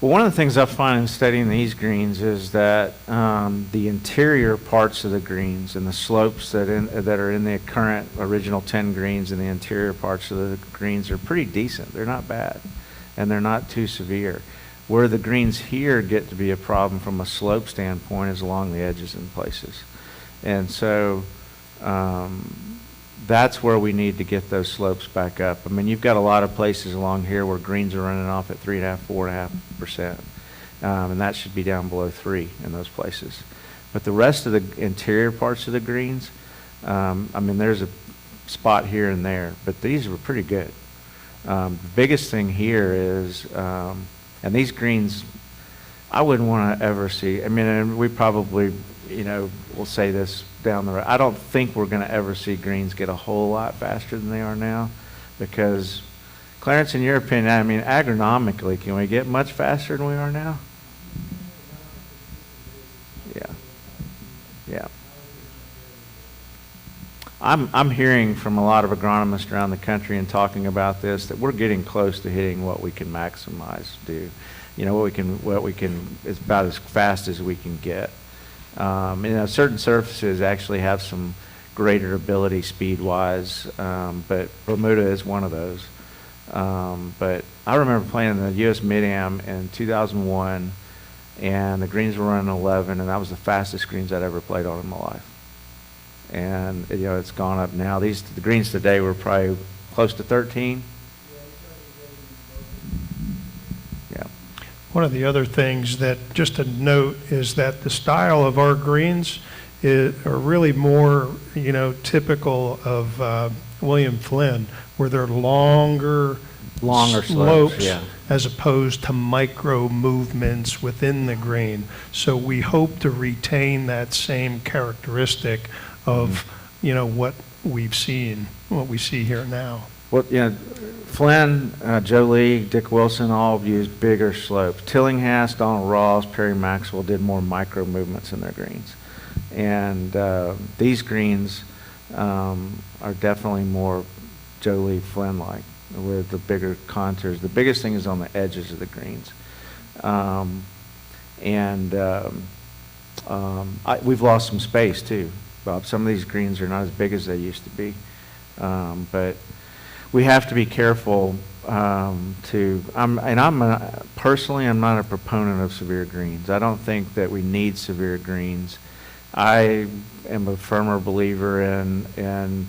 Well, one of the things I find in studying these greens is that the interior parts of the greens and the slopes that are in the current original 10 greens and the interior parts of the greens are pretty decent. They're not bad, and they're not too severe. Where the greens here get to be a problem from a slope standpoint is along the edges in places. And so that's where we need to get those slopes back up. I mean, you've got a lot of places along here where greens are running off at 3.5%, 4.5%, and that should be down below 3 in those places. But the rest of the interior parts of the greens, I mean, there's a spot here and there, but these were pretty good. The biggest thing here is, and these greens, I wouldn't want to ever see. I mean, and we probably, we'll say this down the road. I don't think we're going to ever see greens get a whole lot faster than they are now, because, Clarence, in your opinion, I mean, agronomically, can we get much faster than we are now? Yeah. I'm hearing from a lot of agronomists around the country and talking about this that we're getting close to hitting what we can maximize, what we can is about as fast as we can get. Certain surfaces actually have some greater ability speed-wise, but Bermuda is one of those. But I remember playing in the U.S. Mid-Am in 2001, and the greens were running 11, and that was the fastest greens I'd ever played on in my life. And it's gone up now. The greens today were probably close to 13. Yeah. One of the other things that, just to note, is that the style of our greens are really more, typical of William Flynn, where they're longer Slopes, yeah. as opposed to micro movements within the green. So we hope to retain that same characteristic of, what we've seen, what we see here now. Well, Flynn, Joe Lee, Dick Wilson all used bigger slopes. Tillinghast, Donald Ross, Perry Maxwell did more micro movements in their greens. And these greens are definitely more Joe Lee Flynn-like, with the bigger contours. The biggest thing is on the edges of the greens. We've lost some space too, Bob. Some of these greens are not as big as they used to be. But we have to be careful personally, I'm not a proponent of severe greens. I don't think that we need severe greens. I am a firmer believer in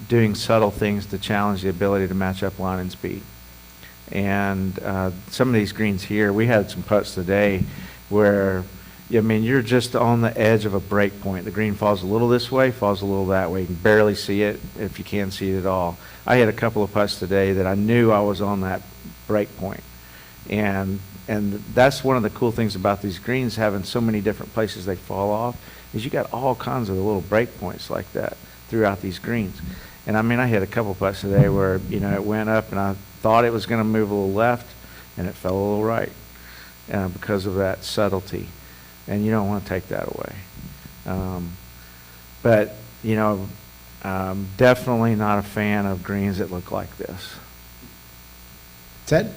doing subtle things to challenge the ability to match up line and speed. And some of these greens here, we had some putts today where, you're just on the edge of a break point. The green falls a little this way, falls a little that way. You can barely see it, if you can see it at all. I had a couple of putts today that I knew I was on that break point. And that's one of the cool things about these greens, having so many different places they fall off, is you got all kinds of little break points like that throughout these greens. And I had a couple putts today where, it went up and I thought it was going to move a little left and it fell a little right because of that subtlety. And you don't want to take that away. But definitely not a fan of greens that look like this. Ted?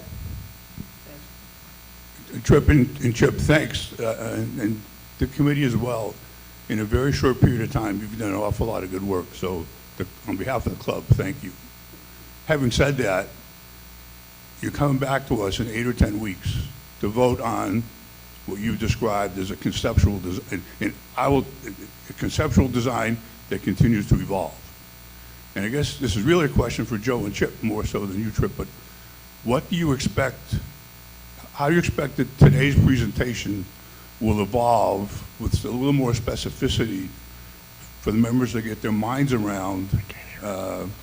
Tripp and Chip, thanks, and the committee as well. In a very short period of time, you've done an awful lot of good work. So on behalf of the club, thank you. Having said that, you're coming back to us in 8 or 10 weeks to vote on what you've described as a conceptual design, a conceptual design that continues to evolve. And I guess this is really a question for Joe and Chip more so than you, Tripp, but what do you expect, how do you expect that today's presentation will evolve with a little more specificity for the members to get their minds around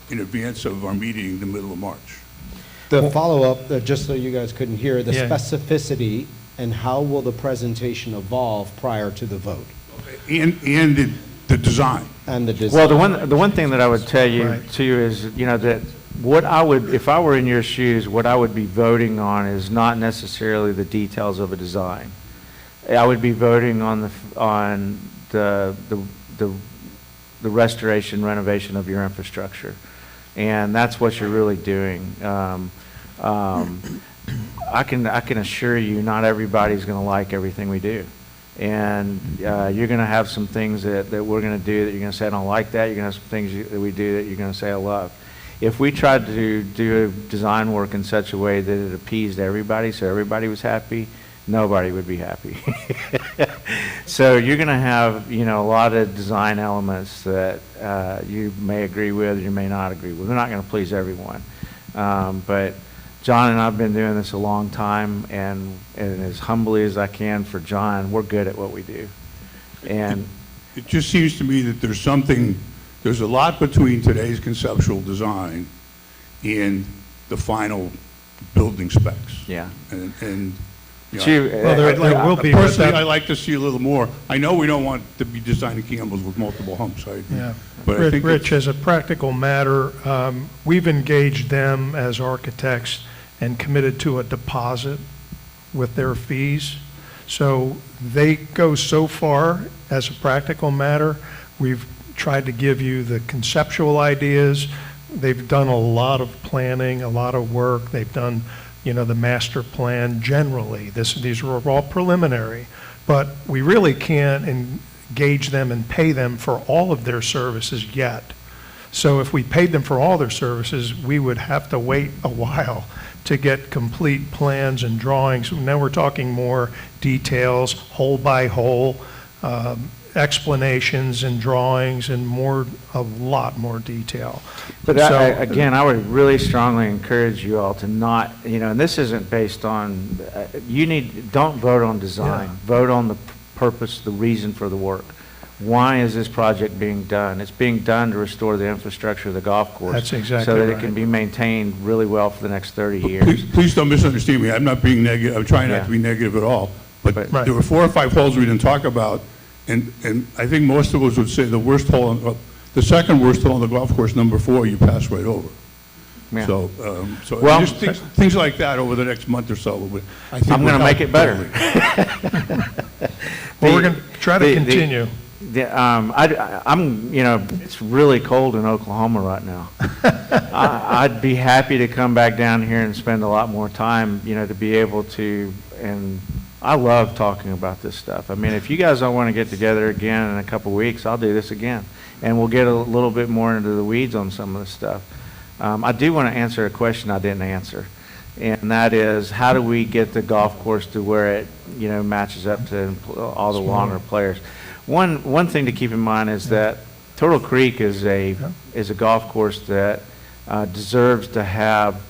in advance of our meeting in the middle of March? The follow-up, just so you guys couldn't hear, the Yeah. specificity and how will the presentation evolve prior to the vote? And the design. And the design. Well, the one thing that I would tell you Right. too is, that what I would, if I were in your shoes, what I would be voting on is not necessarily the details of a design. I would be voting on the restoration, renovation of your infrastructure. And that's what you're really doing. I can assure you not everybody's going to like everything we do. And you're going to have some things that we're going to do that you're going to say, I don't like that. You're going to have some things that we do that you're going to say, I love. If we tried to do design work in such a way that it appeased everybody, so everybody was happy, nobody would be happy. So you're going to have, a lot of design elements that you may agree with or you may not agree with. We're not going to please everyone. But John and I have been doing this a long time, and as humbly as I can for John, we're good at what we do. And It just seems to me that there's a lot between today's conceptual design and the final building specs. yeah. And you know, Well, there will be, but personally, that- I like to see a little more. I know we don't want to be designing Campbells with multiple humps. Yeah. But I think Rich, as a practical matter, we've engaged them as architects and committed to a deposit with their fees. So they go so far as a practical matter. We've tried to give you the conceptual ideas. They've done a lot of planning, a lot of work. They've done, the master plan generally. These are all preliminary, but we really can't engage them and pay them for all of their services yet. So if we paid them for all their services, we would have to wait a while to get complete plans and drawings. Now we're talking more details, hole by hole, explanations and drawings and a lot more detail. But So- again, I would really strongly encourage you all to not, and this isn't based on, don't vote on design. Yeah. Vote on the purpose, the reason for the work. Why is this project being done? It's being done to restore the infrastructure of the golf course. That's exactly so that right. it can be maintained really well for the next 30 years. Please don't misunderstand me. I'm not being negative. I'm trying not to be negative at all. But Right. there were 4 or 5 holes we didn't talk about, and I think most of us would say the worst hole, the second worst hole on the golf course, number 4, you pass right over. Yeah. So Well- just things like that over the next month or so. I think I'm going to would make help it better. totally. Well, we're going to try to the- continue. It's really cold in Oklahoma right now. I'd be happy to come back down here and spend a lot more time, to be able to, and I love talking about this stuff. I mean, if you guys don't want to get together again in a couple weeks, I'll do this again. And we'll get a little bit more into the weeds on some of this stuff. I do want to answer a question I didn't answer. And that is, how do we get the golf course to where it, matches up to all the longer players? One thing to keep in mind is that Turtle Creek is a golf course that deserves to have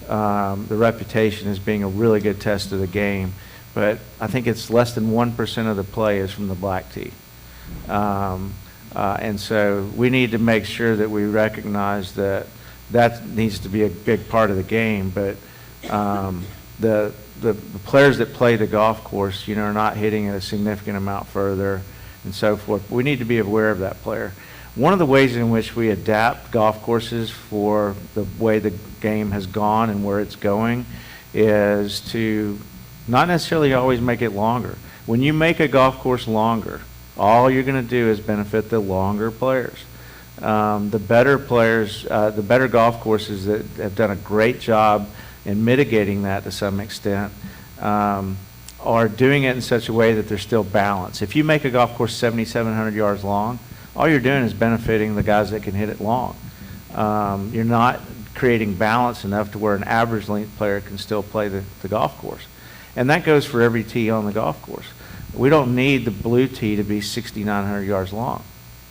the reputation as being a really good test of the game. But I think it's less than 1% of the play is from the black tee. And so we need to make sure that we recognize that needs to be a big part of the game. But the players that play the golf course, are not hitting it a significant amount further and so forth. We need to be aware of that player. One of the ways in which we adapt golf courses for the way the game has gone and where it's going is to not necessarily always make it longer. When you make a golf course longer, all you're going to do is benefit the longer players. The better players, the better golf courses that have done a great job in mitigating that to some extent, are doing it in such a way that they're still balanced. If you make a golf course 7,700 yards long, all you're doing is benefiting the guys that can hit it long. You're not creating balance enough to where an average length player can still play the golf course. And that goes for every tee on the golf course. We don't need the blue tee to be 6,900 yards long.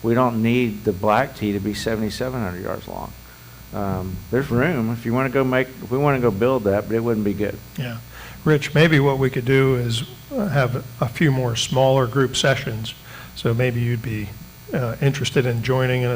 We don't need the black tee to be 7,700 yards long. There's room if we want to go build that, but it wouldn't be good. Yeah. Rich, maybe what we could do is have a few more smaller group sessions. So maybe you'd be interested in joining in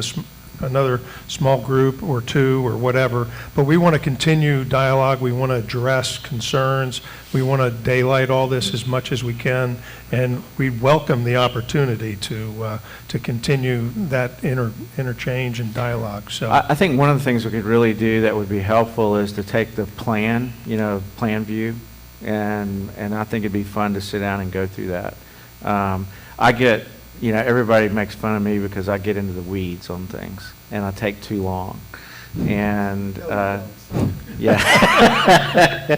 another small group or two or whatever. But we want to continue dialogue. We want to address concerns. We want to daylight all this as much as we can. And we welcome the opportunity to continue that interchange and dialogue. So I think one of the things we could really do that would be helpful is to take the plan view, and I think it'd be fun to sit down and go through that. I get, everybody makes fun of me because I get into the weeds on things and I take too long. And yeah.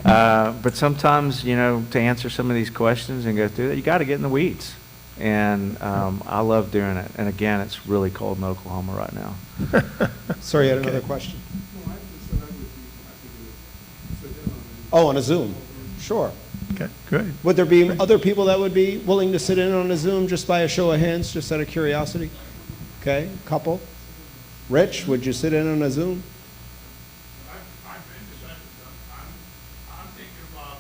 But sometimes, to answer some of these questions and go through that, you got to get in the weeds. And I love doing it. And again, it's really cold in Oklahoma right now. Sorry, you had another question? Oh, on a Zoom? Sure. okay, good. Would there be other people that would be willing to sit in on a Zoom just by a show of hands, just out of curiosity? Okay, couple. Rich, would you sit in on a Zoom? I'm thinking about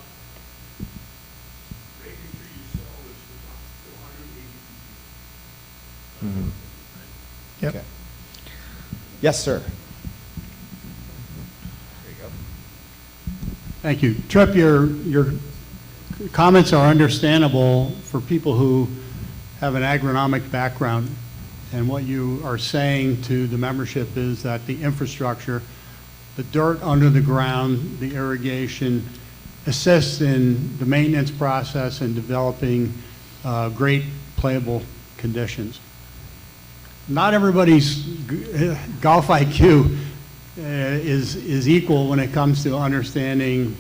making sure you sell this to 180 people. Yep. Okay. Yes, sir. Thank you. Tripp, your comments are understandable for people who have an agronomic background. And what you are saying to the membership is that the infrastructure, the dirt under the ground, the irrigation, assists in the maintenance process and developing great playable conditions. Not everybody's golf IQ is equal when it comes to understanding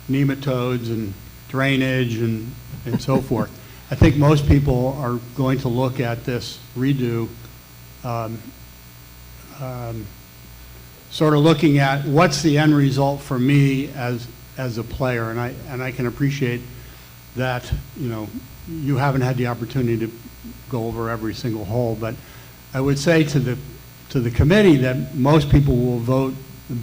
nematodes and drainage and so forth. I think most people are going to look at this redo sort of looking at what's the end result for me as a player, and I can appreciate that you haven't had the opportunity to go over every single hole, but I would say to the committee that most people will vote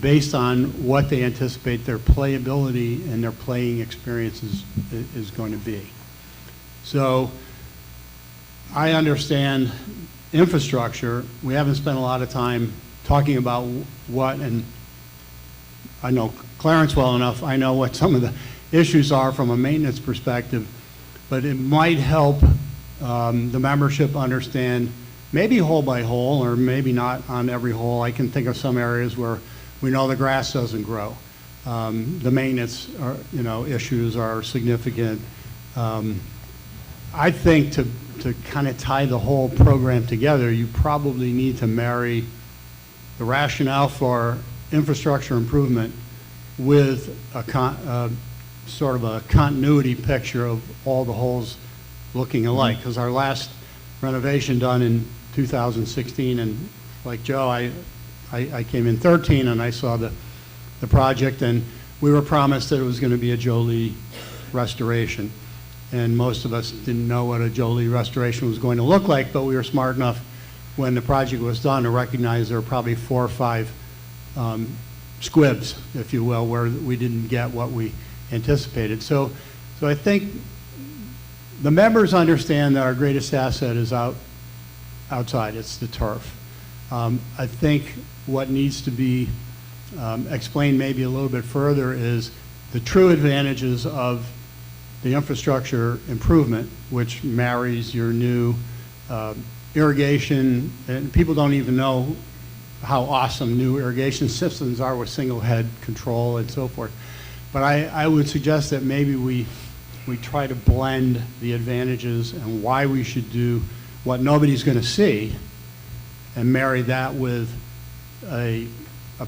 based on what they anticipate their playability and their playing experiences is going to be. So I understand infrastructure. We haven't spent a lot of time talking about what, and I know Clarence well enough, I know what some of the issues are from a maintenance perspective, but it might help the membership understand maybe hole by hole, or maybe not on every hole. I can think of some areas where we know the grass doesn't grow. The maintenance issues are significant. I think to kind of tie the whole program together, you probably need to marry the rationale for infrastructure improvement with a sort of a continuity picture of all the holes looking alike. Because our last renovation done in 2016, and like Joe, I came in 13 and I saw the project, and we were promised that it was going to be a Jolie restoration. And most of us didn't know what a Jolie restoration was going to look like, but we were smart enough when the project was done to recognize there were probably 4 or 5 squibs, if you will, where we didn't get what we anticipated. So I think the members understand that our greatest asset is outside. It's the turf. I think what needs to be explained maybe a little bit further is the true advantages of the infrastructure improvement, which marries your new irrigation, and people don't even know how awesome new irrigation systems are with single head control and so forth. But I would suggest that maybe we try to blend the advantages and why we should do what nobody's going to see, and marry that with a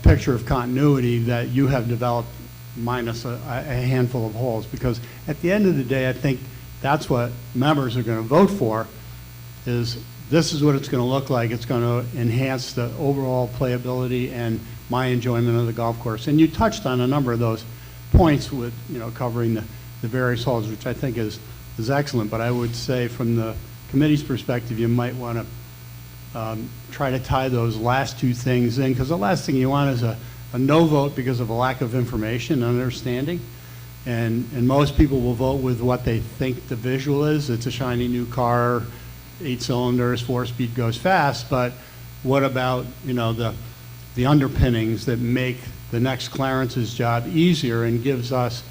picture of continuity that you have developed minus a handful of holes. Because at the end of the day, I think that's what members are going to vote for, is this is what it's going to look like. It's going to enhance the overall playability and my enjoyment of the golf course. And you touched on a number of those points with, covering the various holes, which I think is excellent. But I would say from the committee's perspective, you might want to try to tie those last 2 things in, because the last thing you want is a no vote because of a lack of information and understanding. And most people will vote with what they think the visual is. It's a shiny new car, 8 cylinders, 4-speed, goes fast. But what about, the underpinnings that make the next Clarence's job easier and gives us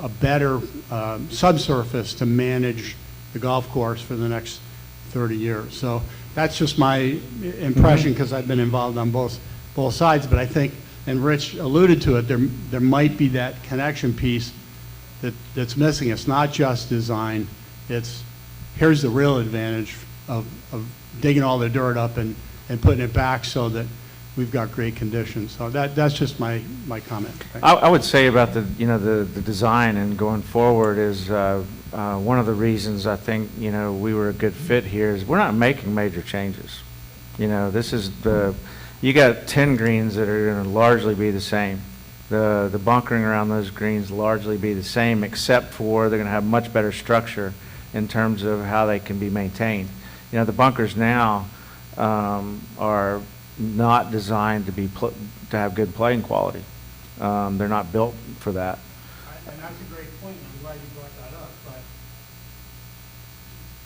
a better subsurface to manage the golf course for the next 30 years. So that's just my impression, because I've been involved on both sides. But I think, and Rich alluded to it, there might be that connection piece that's missing. It's not just design. It's here's the real advantage of digging all the dirt up and putting it back so that we've got great conditions. So that's just my comment. I would say about the design and going forward is one of the reasons I think we were a good fit here is we're not making major changes. This is you got 10 greens that are going to largely be the same. The bunkering around those greens largely be the same, except for they're going to have much better structure in terms of how they can be maintained. The bunkers now are not designed to have good playing quality. They're not built for that. And that's a great point. I'm glad you brought that up. But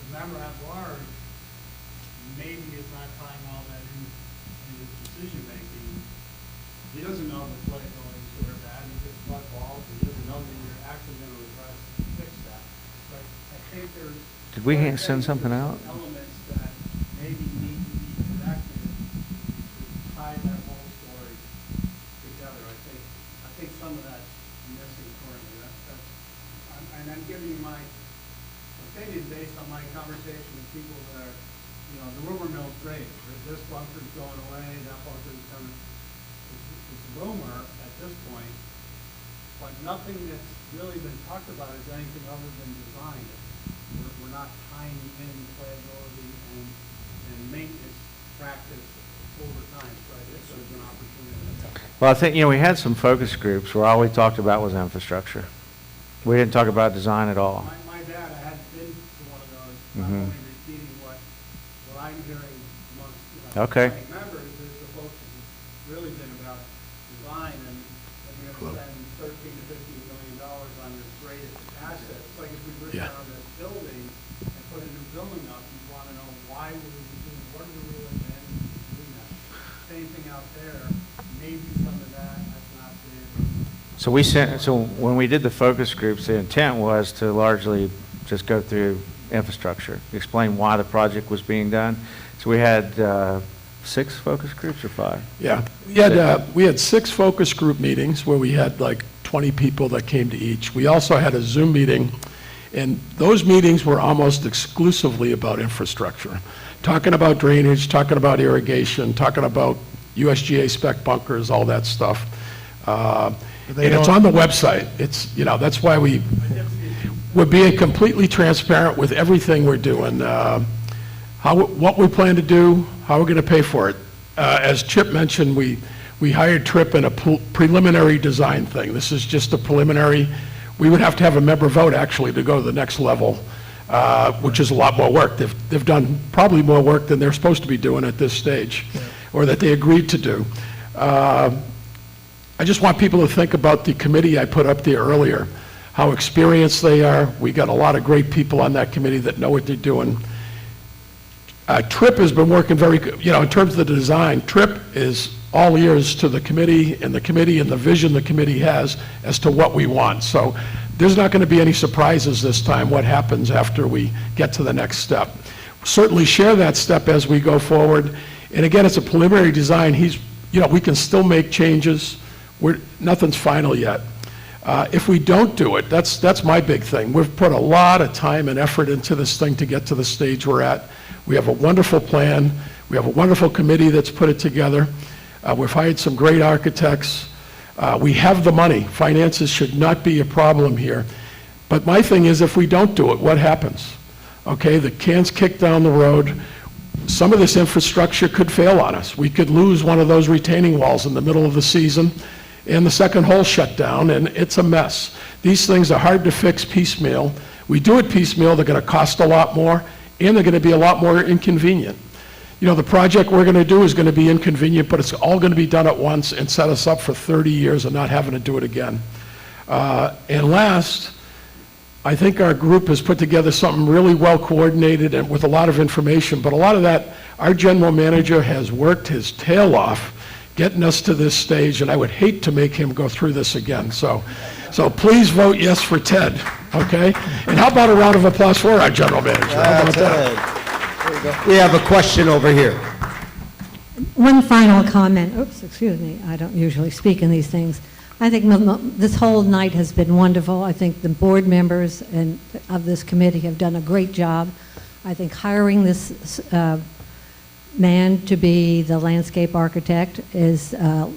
the member at large maybe is not tying all that in his decision making. He doesn't know the playability is good or bad. He just butt balls. He doesn't know that you're actually going to address and fix that. But I think there's Did we send something out? elements that maybe need to be connected to tie that whole story together. I think some of that's missing currently. And I'm giving you my opinion based on my conversation with people that are, the rumor mill's great. This bunker's going away, that bunker's coming. It's rumor at this point, but nothing that's really been talked about is anything other than design. We're not tying in playability and maintenance practice over time. So I think there's an opportunity. Well, I think, we had some focus groups where all we talked about was infrastructure. We didn't talk about design at all. My bad, I had been I'm only repeating what I'm hearing amongst, Okay. members is the focus has really been about design, and you're going to spend $13 to $15 million on your greatest assets. Like if we ripped Yeah. down this building and put a new building up, you want to know why would we do, what are the real advantages of doing that? Same thing out there, maybe some of that has not been. So when we did the focus groups, the intent was to largely just go through infrastructure, explain why the project was being done. So we had 6 focus groups or 5? Yeah, we had 6 focus group meetings where we had like 20 people that came to each. We also had a Zoom meeting, and those meetings were almost exclusively about infrastructure, talking about drainage, talking about irrigation, talking about USGA spec bunkers, all that stuff. And it's on the website. It's, that's why we're being completely transparent with everything we're doing. What we plan to do, how we're going to pay for it. As Chip mentioned, we hired Tripp in a preliminary design thing. This is just a preliminary. We would have to have a member vote, actually, to go to the next level, which is a lot more work. They've done probably more work than they're supposed to be doing at this stage, or that they agreed to do. I just want people to think about the committee I put up there earlier, how experienced they are. We got a lot of great people on that committee that know what they're doing. Tripp has been working very good, in terms of the design. Tripp is all ears to the committee and the vision the committee has as to what we want. So there's not going to be any surprises this time what happens after we get to the next step. Certainly share that step as we go forward. And again, it's a preliminary design. We can still make changes. Nothing's final yet. If we don't do it, that's my big thing. We've put a lot of time and effort into this thing to get to the stage we're at. We have a wonderful plan. We have a wonderful committee that's put it together. We've hired some great architects. We have the money. Finances should not be a problem here. But my thing is, if we don't do it, what happens? Okay, the can's kicked down the road. Some of this infrastructure could fail on us. We could lose one of those retaining walls in the middle of the season, and the second hole shut down, and it's a mess. These things are hard to fix piecemeal. We do it piecemeal, they're going to cost a lot more, and they're going to be a lot more inconvenient. The project we're going to do is going to be inconvenient, but it's all going to be done at once and set us up for 30 years and not having to do it again. And last, I think our group has put together something really well coordinated and with a lot of information, but a lot of that, our general manager has worked his tail off getting us to this stage, and I would hate to make him go through this again. So please vote yes for Ted, okay? And how about a round of applause for our general manager? How about that? There you go. We have a question over here. One final comment. Oops, excuse me. I don't usually speak in these things. I think this whole night has been wonderful. I think the board members of this committee have done a great job. I think hiring this man to be the landscape architect is,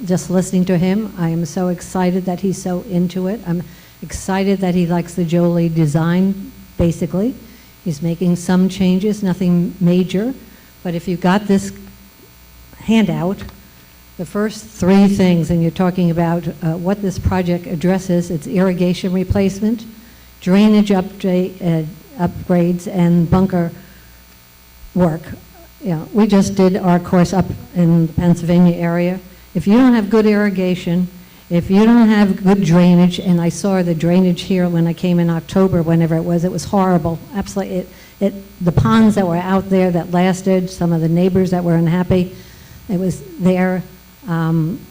just listening to him, I am so excited that he's so into it. I'm excited that he likes the Jolie design, basically. He's making some changes, nothing major, but if you got this handout, the first 3 things, and you're talking about what this project addresses, it's irrigation replacement, drainage upgrades, and bunker work. We just did our course up in the Pennsylvania area. If you don't have good irrigation, if you don't have good drainage, and I saw the drainage here when I came in October, whenever it was horrible. Absolutely, the ponds that were out there that lasted, some of the neighbors that were unhappy, it was there.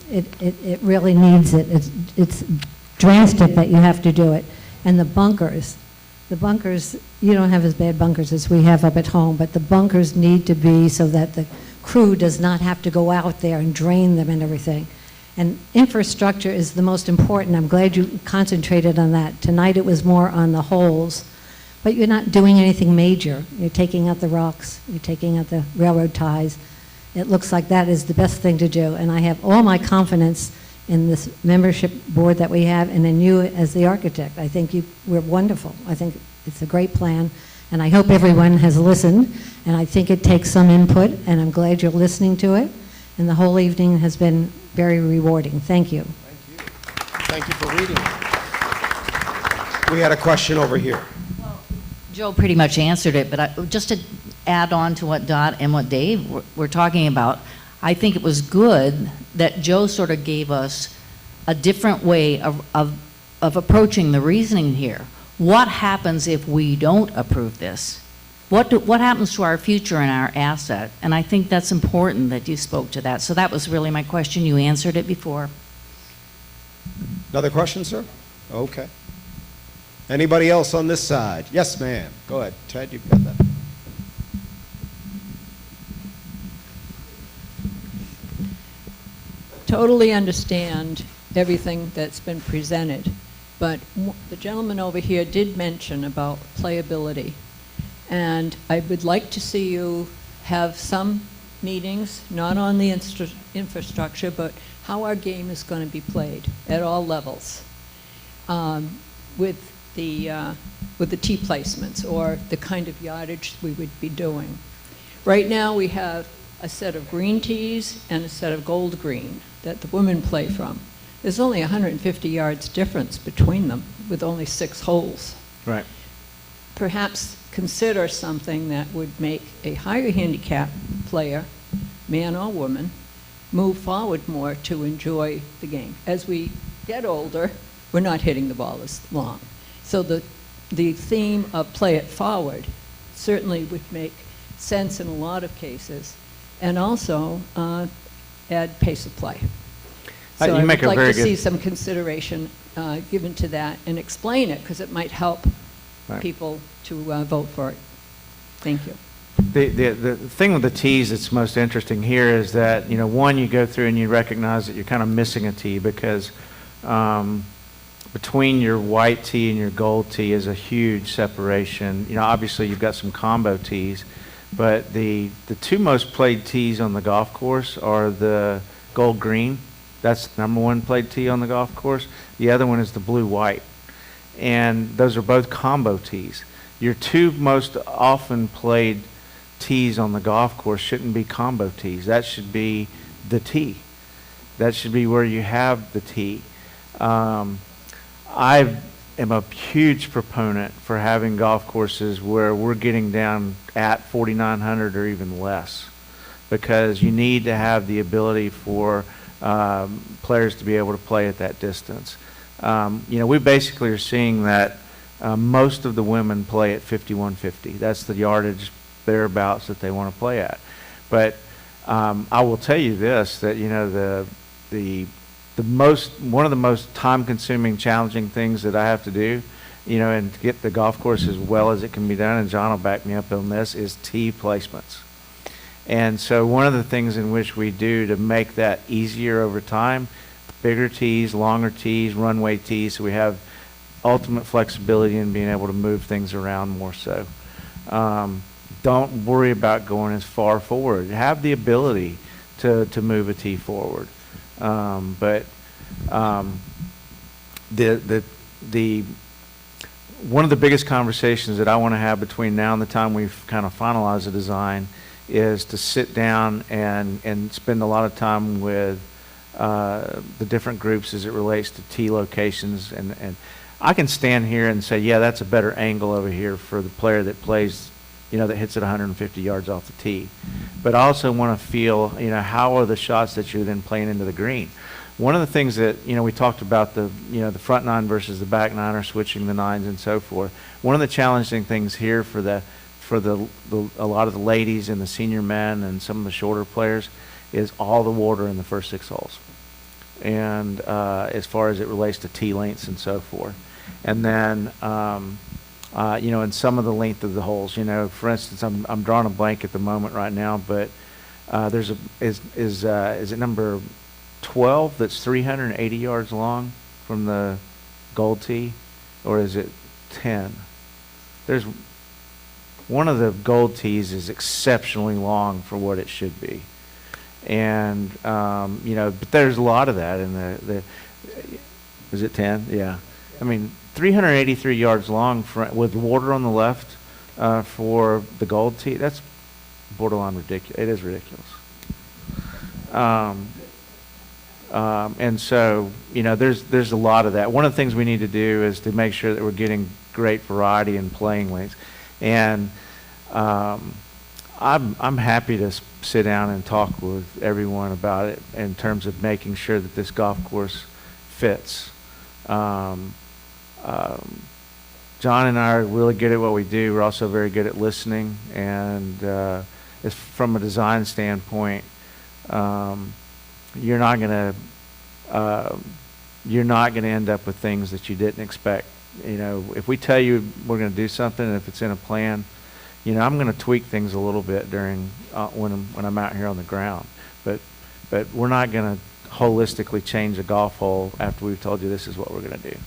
It really needs it. It's drastic that you have to do it. And the bunkers, you don't have as bad bunkers as we have up at home, but the bunkers need to be so that the crew does not have to go out there and drain them and everything. And infrastructure is the most important. I'm glad you concentrated on that. Tonight it was more on the holes, but you're not doing anything major. You're taking out the rocks, you're taking out the railroad ties. It looks like that is the best thing to do, and I have all my confidence in this membership board that we have and in you as the architect. I think we're wonderful. I think it's a great plan, and I hope everyone has listened, and I think it takes some input, and I'm glad you're listening to it, and the whole evening has been very rewarding. Thank you. Thank you for reading. We had a question over here. Joe pretty much answered it, but just to add on to what Dot and what Dave were talking about, I think it was good that Joe sort of gave us a different way of approaching the reasoning here. What happens if we don't approve this? What happens to our future and our asset? And I think that's important that you spoke to that. So that was really my question. You answered it before. Another question, sir? Okay. Anybody else on this side? Yes, ma'am. Go ahead. Ted, you've got that. Totally understand everything that's been presented, but the gentleman over here did mention about playability. And I would like to see you have some meetings, not on the infrastructure, but how our game is going to be played at all levels, with the tee placements or the kind of yardage we would be doing. Right now we have a set of green tees and a set of gold green that the women play from. There's only 150 yards difference between them with only 6 holes. Right. Perhaps consider something that would make a higher handicap player, man or woman, move forward more to enjoy the game. As we get older, we're not hitting the ball as long. So the theme of play it forward certainly would make sense in a lot of cases, and also add pace of play. So You I make would a like very to see good- some consideration given to that and explain it, because it might help Right. people to vote for it. Thank you. The thing with the tees that's most interesting here is that, one, you go through and you recognize that you're kind of missing a tee because between your white tee and your gold tee is a huge separation. Obviously you've got some combo tees, but the 2 most played tees on the golf course are the gold green. That's the #1 played tee on the golf course. The other one is the blue white. And those are both combo tees. Your 2 most often played tees on the golf course shouldn't be combo tees. That should be the tee. That should be where you have the tee. I am a huge proponent for having golf courses where we're getting down at 4,900 or even less, because you need to have the ability for players to be able to play at that distance. We basically are seeing that most of the women play at 5,150. That's the yardage thereabouts that they want to play at. But I will tell you this, that one of the most time-consuming, challenging things that I have to do, and to get the golf course as well as it can be done, and John will back me up on this, is tee placements. And so one of the things in which we do to make that easier over time, bigger tees, longer tees, runway tees, so we have ultimate flexibility in being able to move things around more so. Don't worry about going as far forward. Have the ability to move a tee forward. But one of the biggest conversations that I want to have between now and the time we've kind of finalized the design is to sit down and spend a lot of time with the different groups as it relates to tee locations. And I can stand here and say, yeah, that's a better angle over here for the player that plays, that hits it 150 yards off the tee. But I also want to feel, how are the shots that you're then playing into the green? One of the things that, we talked about the front 9 versus the back 9, or switching the 9s and so forth. One of the challenging things here for a lot of the ladies and the senior men and some of the shorter players is all the water in the first 6 holes. And as far as it relates to tee lengths and so forth. And then, and some of the length of the holes, for instance, I'm drawing a blank at the moment right now, but is it number 12 that's 380 yards long from the gold tee, or is it 10? There's one of the gold tees is exceptionally long for what it should be. And, but there's a lot of that in is it 10? Yeah. I mean, 383 yards long with water on the left for the gold tee, that's borderline ridiculous. It is ridiculous. And so, there's a lot of that. One of the things we need to do is to make sure that we're getting great variety in playing lanes. And I'm happy to sit down and talk with everyone about it in terms of making sure that this golf course fits. John and I are really good at what we do. We're also very good at listening, and from a design standpoint, you're not going to end up with things that you didn't expect. You know, if we tell you we're going to do something, and if it's in a plan, you know, I'm going to tweak things a little bit during when I'm out here on the ground, but we're not going to holistically change a golf hole after we've told you this is what we're going to do.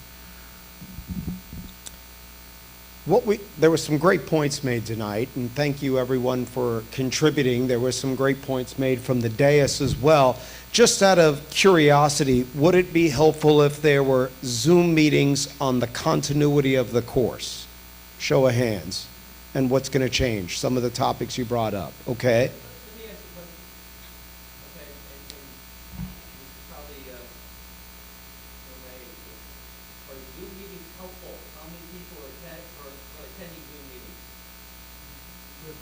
There were some great points made tonight, and thank you everyone for contributing. There were some great points made from the dais as well. Just out of curiosity, would it be helpful if there were Zoom meetings on the continuity of the course? Show of hands. And what's going to change? Some of the topics you brought up. Okay?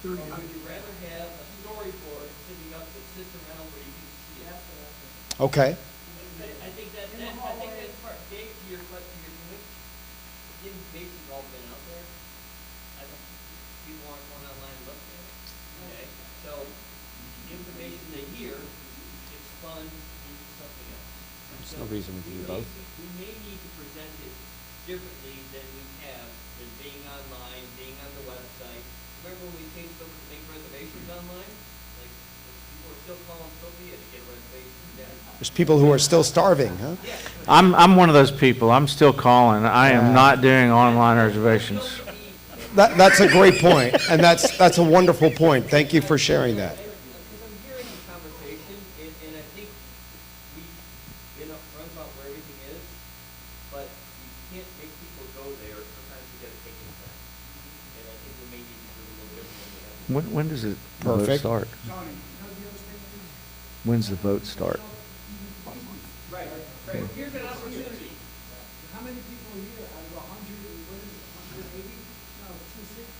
Or would you rather have a storyboard sitting up that sits around where you can see it? Okay. I think that's part. Dave, to your point, the information's all been out there. I think people aren't going online looking at it. Okay? So the information they hear gets spun into something else. There's no reason we do both. We may need to present it differently than we have, than being online, being on the website. Remember when we changed to make reservations online? Like, people are still calling Sophia to get reservations. There's people who are still starving, huh? I'm one of those people. I'm still calling. I am not doing online reservations. That's a great point, and that's a wonderful point. Thank you for sharing that. I'm hearing the conversation, and I think we've been upfront about where everything is, but you can't make people go there. Sometimes you got to take it back. And I think we may need to do a little bit more. When does the vote Perfect. start? When's the vote start? Right. Here's an opportunity. How many people are here out of 180? No,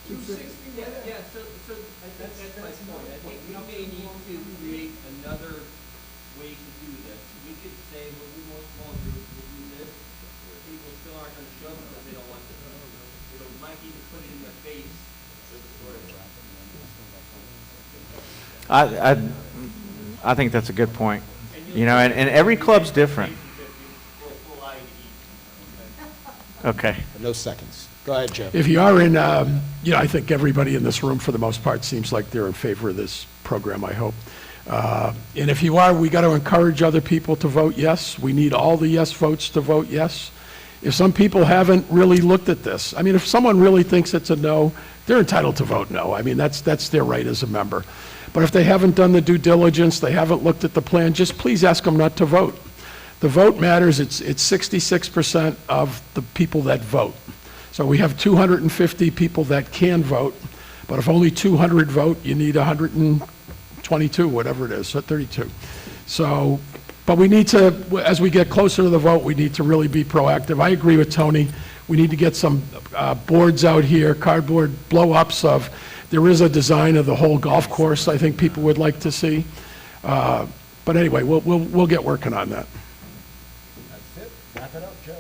260. Yeah, so I think that's my point. I think we may need to create another way to do this. We could say, we'll do more small groups, we'll do this. People still aren't going to show up because they don't want to. You know, we might need to put it in their face with a sort of. I think that's a good point. You know, and every club's different. Okay. No seconds. Go ahead, Joe. If you are in, I think everybody in this room, for the most part, seems like they're in favor of this program, I hope. And if you are, we got to encourage other people to vote yes. We need all the yes votes to vote yes. If some people haven't really looked at this, I mean, if someone really thinks it's a no, they're entitled to vote no. I mean, that's their right as a member. But if they haven't done the due diligence, they haven't looked at the plan, just please ask them not to vote. The vote matters. It's 66% of the people that vote. So we have 250 people that can vote, but if only 200 vote, you need 122, whatever it is, so 32. So, but we need to, as we get closer to the vote, we need to really be proactive. I agree with Tony. We need to get some boards out here, cardboard blow-ups of, there is a design of the whole golf course I think people would like to see. But anyway, we'll get working on that. That's it. Wrap it up, Joe.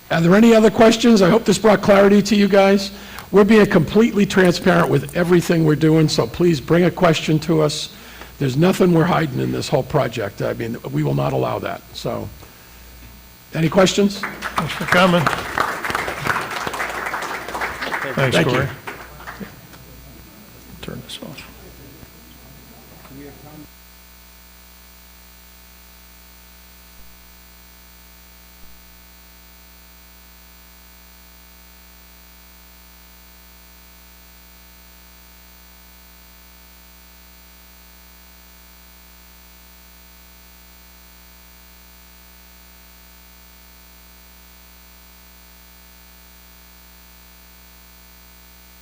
Are there any other questions? I hope this brought clarity to you guys. We're being completely transparent with everything we're doing, so please bring a question to us. There's nothing we're hiding in this whole project. I mean, we will not allow that. So, any questions? Thanks for coming. Thanks, Thank you. Corey. Turn this off.